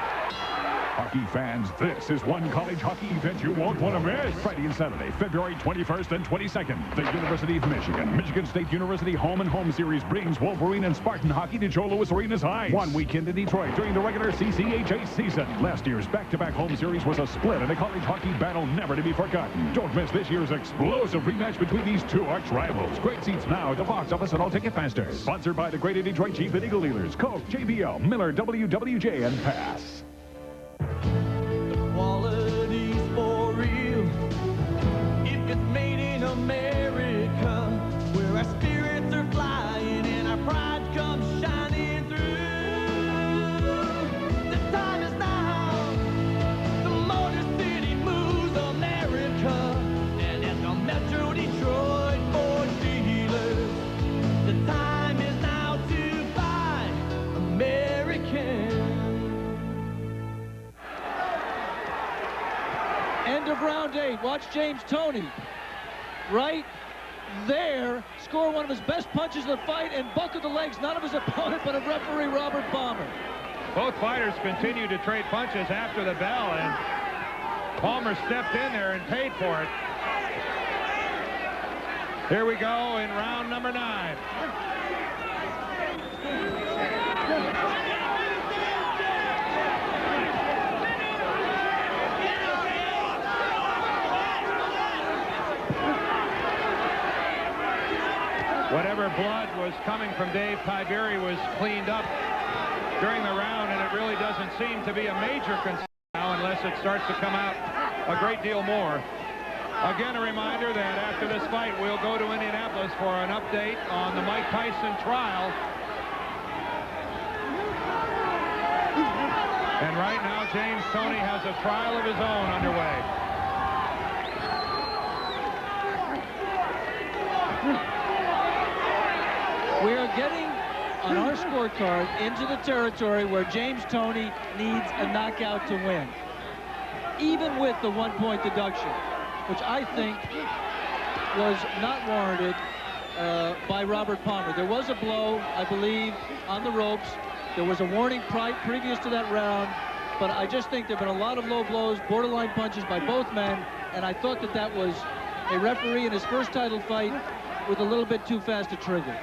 Hockey fans, this is one college hockey event you won't want to miss. Friday and Saturday, February 21st and 22nd. The University of Michigan, Michigan State University Home and Home Series brings Wolverine and Spartan hockey to Joe Louis Arena's High. One weekend in Detroit during the regular CCHA season. Last year's back-to-back home series was a split and a college hockey battle never to be forgotten. Don't miss this year's explosive rematch between these two arch rivals. Great seats now at the box office and all Ticketmaster. Sponsored by the Greater Detroit Jeep and Eagle Dealers, Coke, JBL, Miller, WWJ, and Pass. Quality's for real. If it's made in America, where our spirits are flying and our pride comes shining through. The time is now. The Motor City moves America, and at the Metro Detroit Ford dealers, the time is now to buy American. End of round 8. Watch James Toney right there score one of his best punches of the fight and buckle the legs, not of his opponent, but of referee Robert Palmer. Both fighters continue to trade punches after the bell, and Palmer stepped in there and paid for it. Here we go in round number 9. Whatever blood was coming from Dave Tiberi was cleaned up during the round, and it really doesn't seem to be a major concern now unless it starts to come out a great deal more. Again, a reminder that after this fight, we'll go to Indianapolis for an update on the Mike Tyson trial. And right now, James Toney has a trial of his own underway. We are getting on our scorecard into the territory where James Toney needs a knockout to win, even with the 1-point deduction, which I think was not warranted by Robert Palmer. There was a blow, I believe, on the ropes. There was a warning previous to that round, but I just think there have been a lot of low blows, borderline punches by both men, and I thought that that was a referee in his first title fight with a little bit too fast a trigger.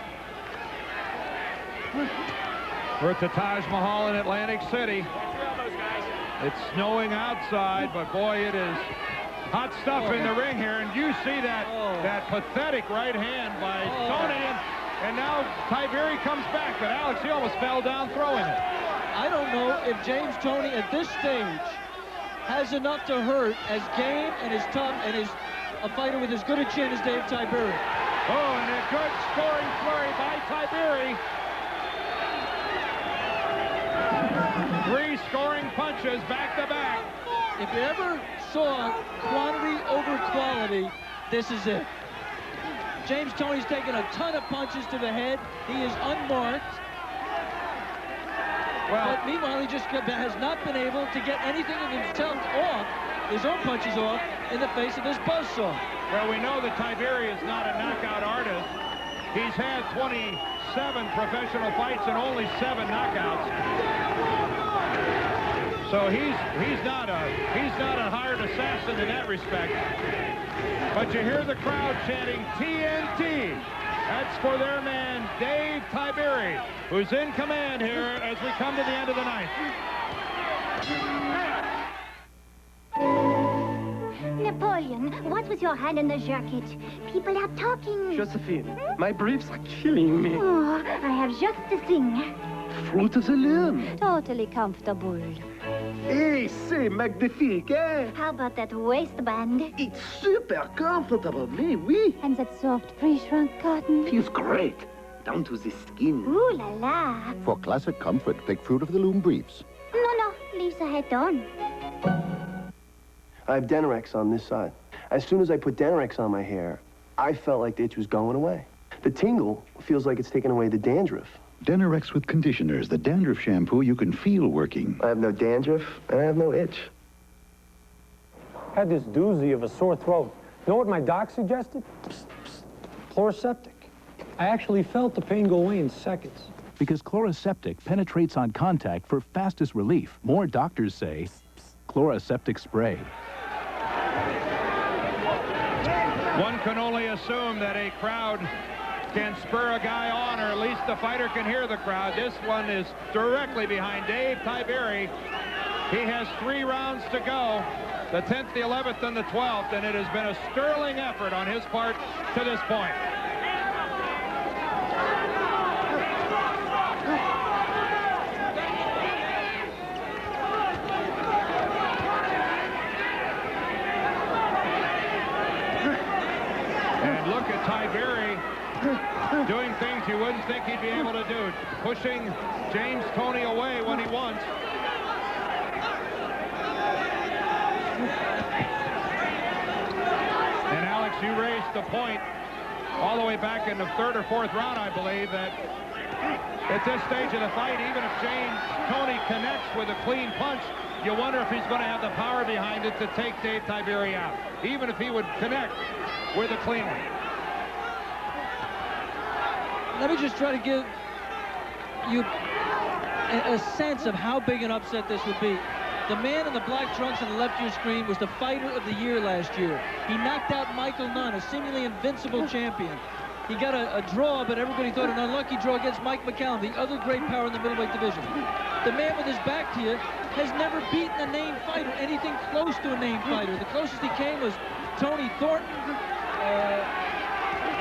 We're at the Taj Mahal in Atlantic City. It's snowing outside, but boy, it is hot stuff in the ring here. And you see that that pathetic right hand by Toney, and now Tiberi comes back. But Alex, he almost fell down throwing it. I don't know if James Toney at this stage has enough to hurt as game and as tough and as a fighter with as good a chin as Dave Tiberi. Oh, and a good scoring flurry by Tiberi. 3 scoring punches back to back. If you ever saw quantity over quality, this is it. James Toney's taken a ton of punches to the head. He is unmarked. Well, but meanwhile, he just has not been able to get anything of himself off, his own punches off, in the face of this buzzsaw. Well, we know that Tiberi is not a knockout artist. He's had 27 professional fights and only 7 knockouts. So he's not a hired assassin in that respect. But you hear the crowd chanting TNT. That's for their man Dave Tiberi, who's in command here as we come to the end of the ninth. Napoleon, what was your hand in the jacket? People are talking. Josephine, my briefs are killing me. Oh, I have just the thing. Fruit of the loom. Totally comfortable. Hey, c'est magnifique, eh? How about that waistband? It's super comfortable, mais oui. And that soft pre-shrunk cotton? Feels great, down to the skin. Ooh la la. For classic comfort, pick Fruit of the Loom briefs. No, leave the hat on. I have Denorex on this side. As soon as I put Denorex on my hair, I felt like the itch was going away. The tingle feels like it's taken away the dandruff. Denorex with conditioners, the dandruff shampoo you can feel working. I have no dandruff, and I have no itch. Had this doozy of a sore throat. You know what my doc suggested? Psst, psst. Chloroseptic. I actually felt the pain go away in seconds. Because Chloroseptic penetrates on contact for fastest relief. More doctors say Chloroseptic spray. One can only assume that a crowd can spur a guy on, or at least the fighter can hear the crowd. This one is directly behind Dave Tiberi. He has 3 rounds to go, the 10th, the 11th, and the 12th, and it has been a sterling effort on his part to this point. And look at Tiberi doing things you wouldn't think he'd be able to do. Pushing James Toney away when he wants. And Alex, you raised the point all the way back in the 3rd or 4th round, I believe, that at this stage of the fight, even if James Toney connects with a clean punch, you wonder if he's going to have the power behind it to take Dave Tiberi out, even if he would connect with a clean one. Let me just try to give you a sense of how big an upset this would be. The man in the black trunks on the left of your screen was the fighter of the year last year. He knocked out Michael Nunn, a seemingly invincible champion. He got a draw, but everybody thought an unlucky draw against Mike McCullough, the other great power in the middleweight division. The man with his back to you has never beaten a named fighter, anything close to a named fighter. The closest he came was Tony Thornton,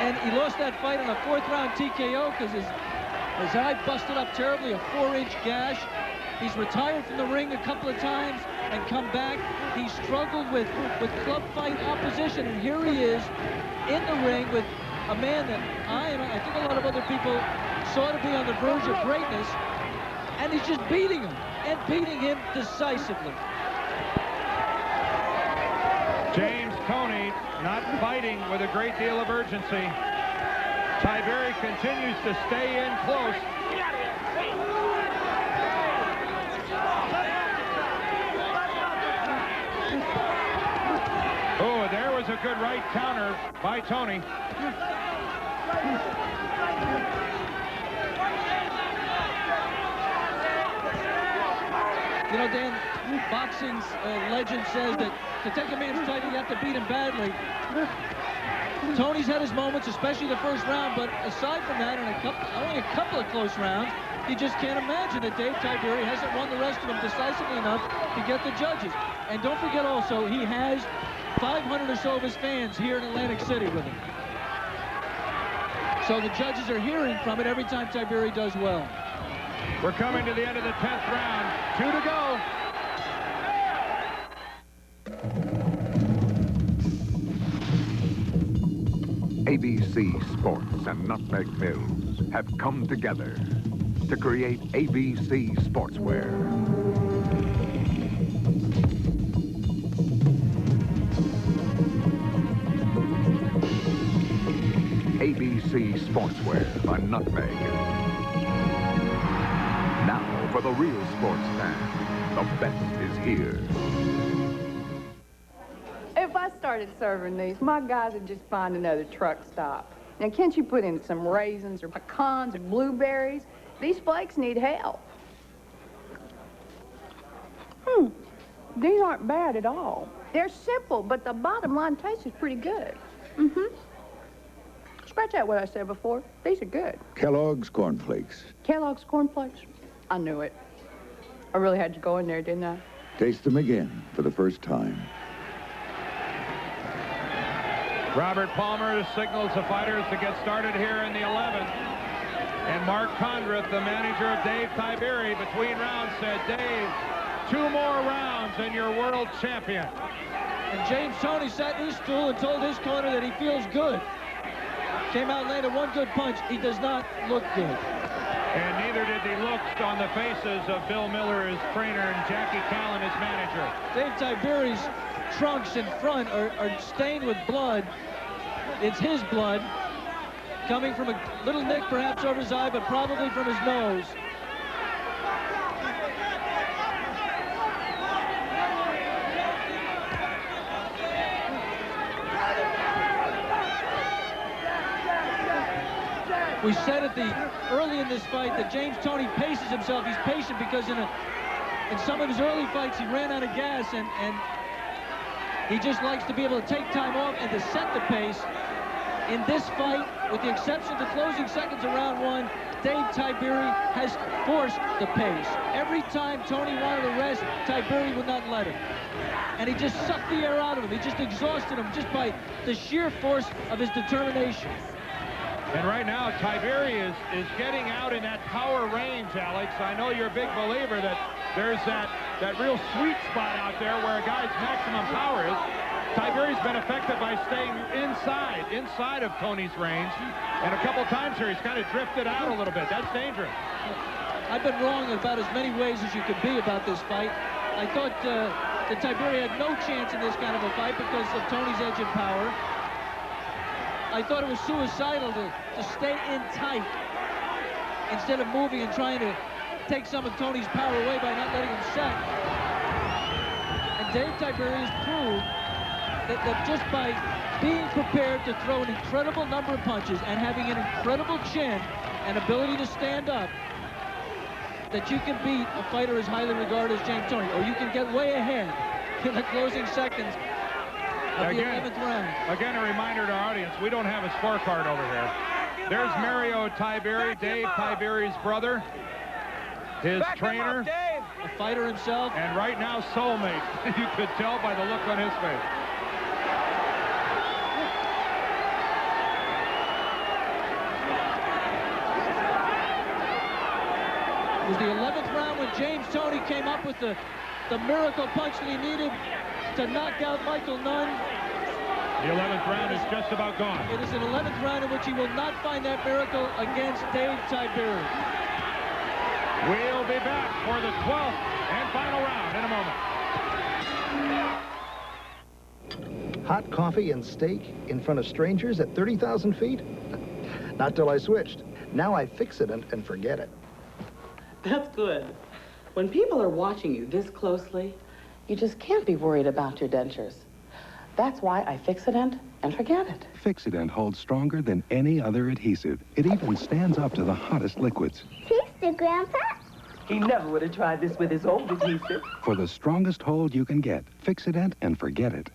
and he lost that fight on a 4th round TKO because his eye busted up terribly, a 4-inch gash. He's retired from the ring a couple of times and come back. He struggled with club fight opposition, and here he is in the ring with a man that I think a lot of other people saw to be on the verge of greatness, and he's just beating him, and beating him decisively. James Toney not fighting with a great deal of urgency. Tiberi continues to stay in close. Oh, there was a good right counter by Toney. You know, Dan, boxing's legend says that to take a man's title, you have to beat him badly. Toney's had his moments, especially the first round, but aside from that, and only a couple of close rounds, you just can't imagine that Dave Tiberi hasn't won the rest of them decisively enough to get the judges. And don't forget also, he has 500 or so of his fans here in Atlantic City with him. So the judges are hearing from it every time Tiberi does well. We're coming to the end of the 10th round. 2 to go. ABC Sports and Nutmeg Mills have come together to create ABC Sportswear. ABC Sportswear by Nutmeg. Now, for the real sports fan, the best is here. If I started serving these, my guys would just find another truck stop. Now, can't you put in some raisins or pecans or blueberries? These flakes need help. These aren't bad at all. They're simple, but the bottom line taste is pretty good. Scratch out what I said before. These are good. Kellogg's Corn Flakes. Kellogg's Corn Flakes? I knew it. I really had to go in there, didn't I? Taste them again for the first time. Robert Palmer signals the fighters to get started here in the 11th. And Mark Condrith, the manager of Dave Tiberi, between rounds said, Dave, 2 more rounds and you're world champion. And James Toney sat in his stool and told his corner that he feels good. Came out and landed one good punch. He does not look good. And neither did the looks on the faces of Bill Miller, his trainer, and Jackie Callan, his manager. Dave Tiberi's trunks in front are stained with blood. It's his blood, coming from a little nick perhaps over his eye, but probably from his nose. We said early in this fight that James Toney paces himself. He's patient because in some of his early fights he ran out of gas, and he just likes to be able to take time off and to set the pace. In this fight, with the exception of the closing seconds of round 1, Dave Tiberi has forced the pace. Every time Toney wanted to rest, Tiberi would not let him. And he just sucked the air out of him. He just exhausted him just by the sheer force of his determination. And right now, Tiberi is getting out in that power range, Alex. I know you're a big believer that there's that real sweet spot out there where a guy's maximum power is. Tiberi's been effective by staying inside of Toney's range. And a couple times here, he's kind of drifted out a little bit. That's dangerous. I've been wrong about as many ways as you could be about this fight. I thought that Tiberi had no chance in this kind of a fight because of Toney's edge and power. I thought it was suicidal to stay in tight instead of moving and trying to take some of Toney's power away by not letting him set. And Dave Tiberi has proved that just by being prepared to throw an incredible number of punches and having an incredible chin and ability to stand up, that you can beat a fighter as highly regarded as James Toney, or you can get way ahead in the closing seconds of the 11th round. Again, a reminder to our audience, we don't have a scorecard over here. There's Mario Tiberi, Dave Tiberi's brother, his trainer, a fighter himself, and right now soulmate. You could tell by the look on his face. It was the 11th round when James Toney came up with the miracle punch that he needed to knock out Michael Nunn. The 11th round is just about gone. It is an 11th round in which he will not find that miracle against Dave Tiberi. We'll be back for the 12th and final round in a moment. Hot coffee and steak in front of strangers at 30,000 feet? Not till I switched. Now I fix it and forget it. That's good. When people are watching you this closely, you just can't be worried about your dentures. That's why I Fix-It-Dent and forget it. Fix-It-Dent holds stronger than any other adhesive. It even stands up to the hottest liquids. Taste it, Grandpa. He never would have tried this with his old adhesive. For the strongest hold you can get, Fix-It-Dent and forget it.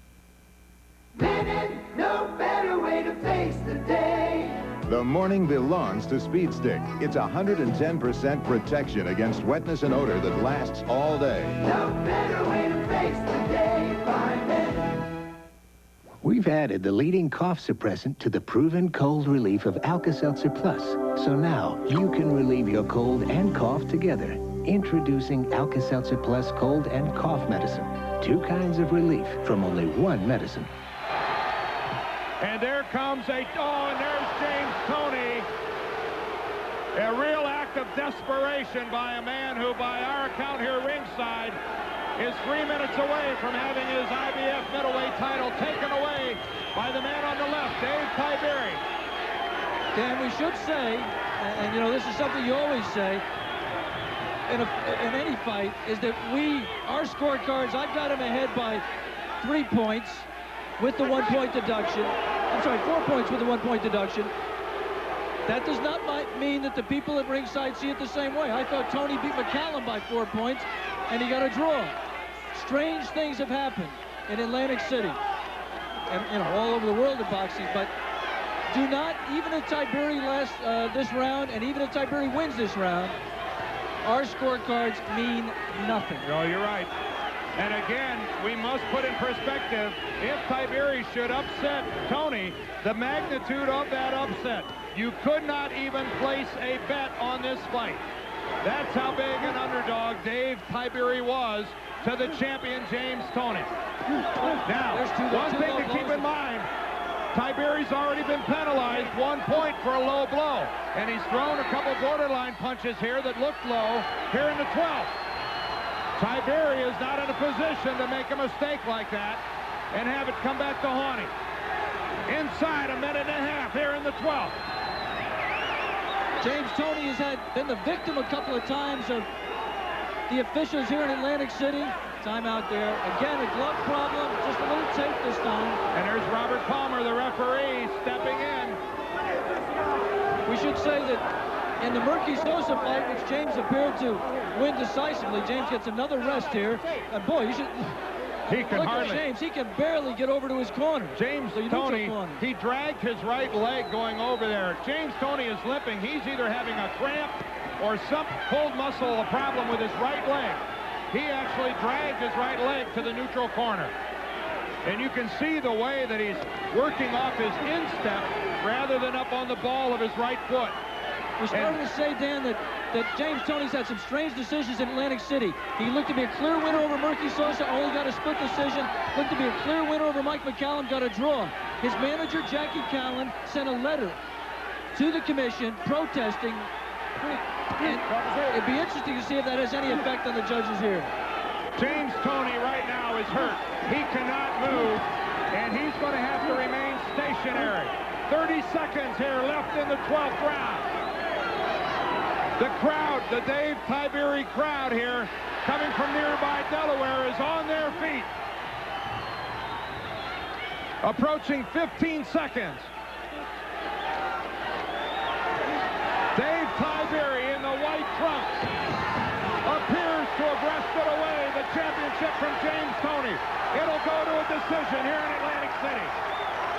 No better way to face the day. The morning belongs to Speed Stick. It's 110% protection against wetness and odor that lasts all day. No better way to face the day. 5 minutes. We've added the leading cough suppressant to the proven cold relief of Alka-Seltzer Plus. So now you can relieve your cold and cough together. Introducing Alka-Seltzer Plus Cold and Cough Medicine. 2 kinds of relief from only 1 medicine. And there comes and there's James Toney. A real act of desperation by a man who, by our account here ringside, is 3 minutes away from having his IBF middleweight title taken away by the man on the left, Dave Tiberi. Dan, we should say, and you know, this is something you always say in any fight, is that our scorecards, I've got him ahead by 3 points with the 1 point deduction. I'm sorry, 4 points with the 1 point deduction. That does not mean that the people at ringside see it the same way. I thought Toney beat McCullough by 4 points, and he got a draw. Strange things have happened in Atlantic City, and you know, all over the world of boxing. But do not, even if Tiberi this round, and even if Tiberi wins this round, our scorecards mean nothing. Oh, you're right. And again, we must put in perspective, if Tiberi should upset Toney, the magnitude of that upset. You could not even place a bet on this fight. That's how big an underdog Dave Tiberi was to the champion James Toney. Now, one thing to keep in mind, Tiberi's already been penalized 1 point for a low blow. And he's thrown a couple borderline punches here that looked low here in the 12th. Tiberi is not in a position to make a mistake like that and have it come back to haunt him. Inside a minute and a half here in the 12th. James Toney has been the victim a couple of times of the officials here in Atlantic City. Timeout there. Again, a glove problem, just a little tape this time. And there's Robert Palmer, the referee, stepping in. We should say that in the Murphy-Sosa fight, which James appeared to win decisively, James gets another rest here. And boy, you should... He can look hardly. At James, he can barely get over to his corner. James Toney, he dragged his right leg going over there. James Toney is limping. He's either having a cramp or some pulled muscle, a problem with his right leg. He actually dragged his right leg to the neutral corner. And you can see the way that he's working off his instep rather than up on the ball of his right foot. We started to say, Dan, that James Toney's had some strange decisions in Atlantic City. He looked to be a clear winner over Murphy-Sosa, only got a split decision. Looked to be a clear winner over Mike McCullough, got a draw. His manager, Jackie Callan, sent a letter to the commission protesting. And it'd be interesting to see if that has any effect on the judges here. James Toney right now is hurt. He cannot move, and he's going to have to remain stationary. 30 seconds here left in the 12th round. The crowd, the Dave Tiberi crowd here, coming from nearby Delaware, is on their feet. Approaching 15 seconds. Dave Tiberi in the white trunks appears to have wrested away the championship from James Toney. It'll go to a decision here in Atlantic City.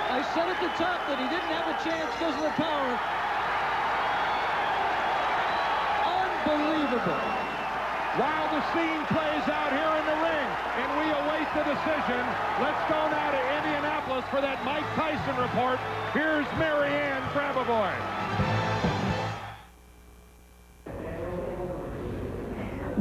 I said at the top that he didn't have a chance because of the power. Unbelievable. While the scene plays out here in the ring and we await the decision, let's go now to Indianapolis for that Mike Tyson report. Here's Mary Ann Grabavoy.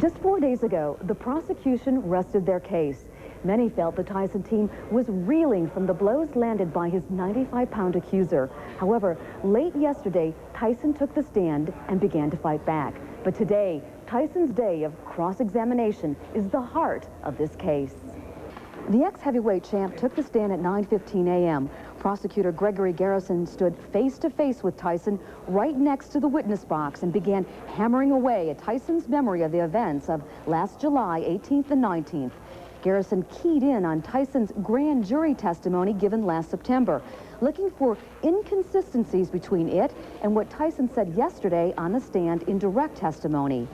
Just 4 days ago, the prosecution rested their case. Many felt the Tyson team was reeling from the blows landed by his 95-pound accuser. However, late yesterday, Tyson took the stand and began to fight back. But today, Tyson's day of cross-examination is the heart of this case. The ex-heavyweight champ took the stand at 9:15 a.m. Prosecutor Gregory Garrison stood face-to-face with Tyson right next to the witness box and began hammering away at Tyson's memory of the events of last July 18th and 19th. Garrison keyed in on Tyson's grand jury testimony given last September, looking for inconsistencies between it and what Tyson said yesterday on the stand in direct testimony.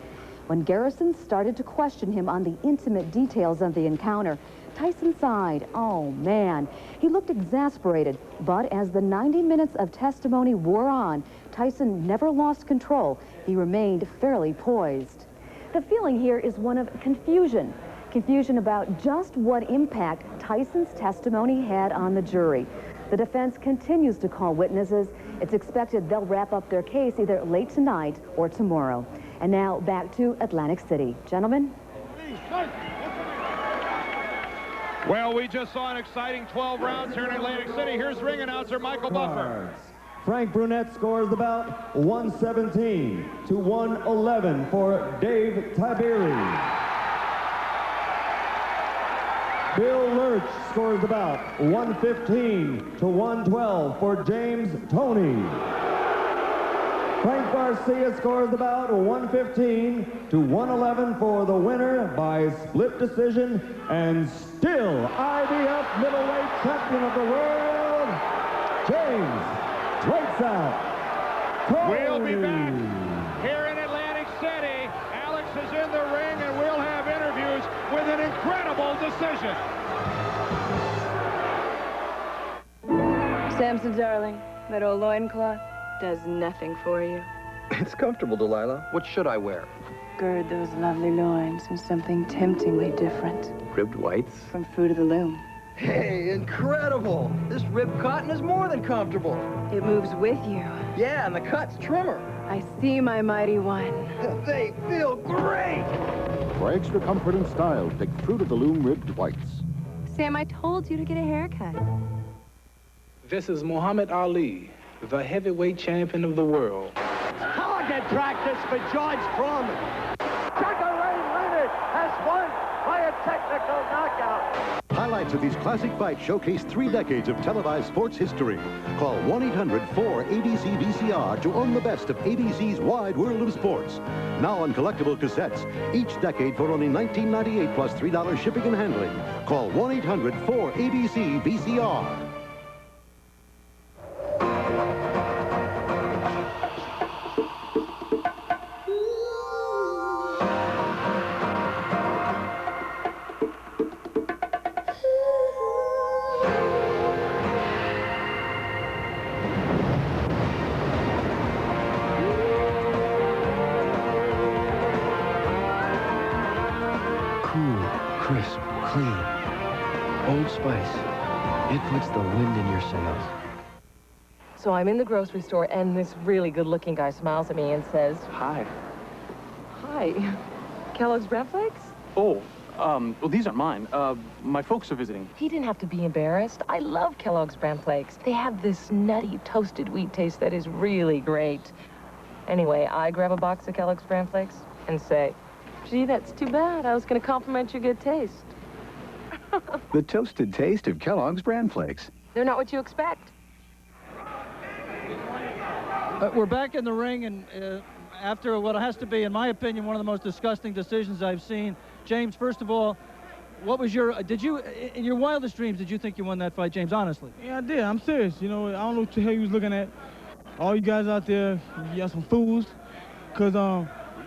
When Garrison started to question him on the intimate details of the encounter, Tyson sighed. Oh, man. He looked exasperated, but as the 90 minutes of testimony wore on, Tyson never lost control. He remained fairly poised. The feeling here is one of confusion. Confusion about just what impact Tyson's testimony had on the jury. The defense continues to call witnesses. It's expected they'll wrap up their case either late tonight or tomorrow. And now back to Atlantic City. Gentlemen? Well, we just saw an exciting 12 rounds here in Atlantic City. Here's ring announcer Michael Buffer. Frank Brunette scores the bout 117 to 111 for Dave Tiberi. Bill Lurch scores the bout 115 to 112 for James Toney. Frank Garcia scores the bout 115 to 111 for the winner by split decision and still IBF middleweight champion of the world, James Lights Out Toney. We'll be back here in Atlantic City. Alex is in the ring, and we'll have interviews with an incredible decision. Samson, darling, that old loincloth does nothing for you. It's comfortable, Delilah. What should I wear? Gird those lovely loins in something temptingly different. Ribbed whites? From Fruit of the Loom. Hey, incredible! This ribbed cotton is more than comfortable. It moves with you. Yeah, and the cut's trimmer. I see, my mighty one. They feel great! For extra comfort and style, pick Fruit of the Loom Ribbed Whites. Sam, I told you to get a haircut. This is Muhammad Ali, the heavyweight champion of the world. Target practice for George Foreman. Sugar-Ray Leonard has won by a technical knockout. Highlights of these classic fights showcase 3 decades of televised sports history. Call 1-800-4-ABC-VCR to own the best of ABC's wide world of sports. Now on collectible cassettes, each decade for only $19.98 plus $3 shipping and handling. Call 1-800-4-ABC-VCR. Crisp, clean, Old Spice. It puts the wind in your sails. So I'm in the grocery store, and this really good-looking guy smiles at me and says, Hi. "Hi, Kellogg's Bran Flakes?" Oh, well, these aren't mine. My folks are visiting. He didn't have to be embarrassed. I love Kellogg's Bran Flakes. They have this nutty, toasted wheat taste that is really great. Anyway, I grab a box of Kellogg's Bran Flakes and say, "Gee, that's too bad. I was going to compliment your good taste." The toasted taste of Kellogg's Bran Flakes. They're not what you expect. We're back in the ring, and after what has to be, in my opinion, one of the most disgusting decisions I've seen. James, first of all, what was your, in your wildest dreams, did you think you won that fight, James, honestly? Yeah, I did. I'm serious. You know, I don't know what the hell you was looking at. All you guys out there, y'all some fools. Because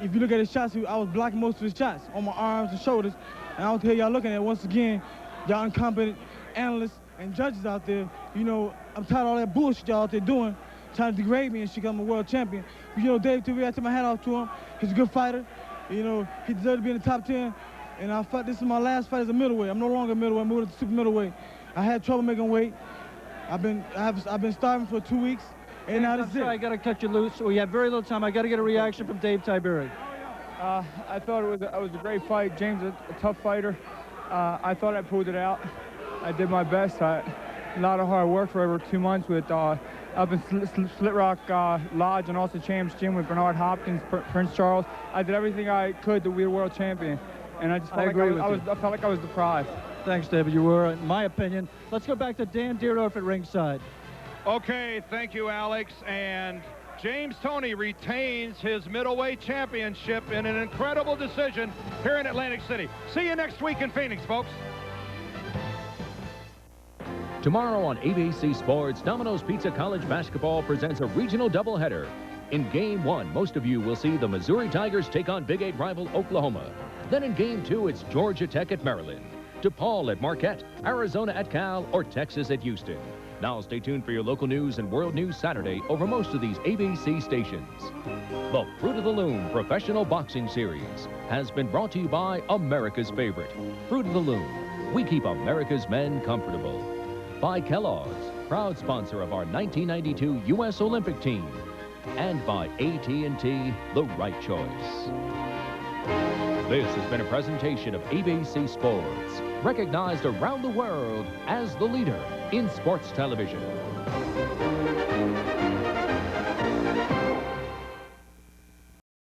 if you look at his shots, I was blocking most of his shots on my arms and shoulders. And I don't know what the hell y'all looking at. Once again, y'all incompetent analysts and judges out there. You know, I'm tired of all that bullshit y'all out there doing, trying to degrade me and shit. I'm a world champion. But, you know, Dave Tiberi, I take my hat off to him. He's a good fighter. You know, he deserved to be in the top 10. And I fought, this is my last fight as a middleweight. I'm no longer a middleweight. I'm moving to super middleweight. I had trouble making weight. I've been starving for 2 weeks. And now this is it. I got to cut you loose. We have very little time. I got to get a reaction from Dave Tiberi. I thought it was a great fight. James is a tough fighter. I thought I pulled it out. I did my best. A lot of hard work for over 2 months with up in Slit Rock Lodge and also Champs Gym with Bernard Hopkins, Prince Charles. I did everything I could to be a world champion, and I just felt I felt like I was deprived. Thanks, David. You were, in my opinion. Let's go back to Dan Deerdorf at ringside. Okay, thank you, Alex. And James Toney retains his middleweight championship in an incredible decision here in Atlantic City. See you next week in Phoenix, folks. Tomorrow on ABC Sports, Domino's Pizza College Basketball presents a regional doubleheader. In Game 1, most of you will see the Missouri Tigers take on Big 8 rival Oklahoma. Then in Game 2, it's Georgia Tech at Maryland, DePaul at Marquette, Arizona at Cal, or Texas at Houston. Now stay tuned for your local news and world news Saturday over most of these ABC stations. The Fruit of the Loom Professional Boxing Series has been brought to you by America's favorite, Fruit of the Loom. We keep America's men comfortable. By Kellogg's, proud sponsor of our 1992 U.S. Olympic team. And by AT&T, the right choice. This has been a presentation of ABC Sports, recognized around the world as the leader in sports television.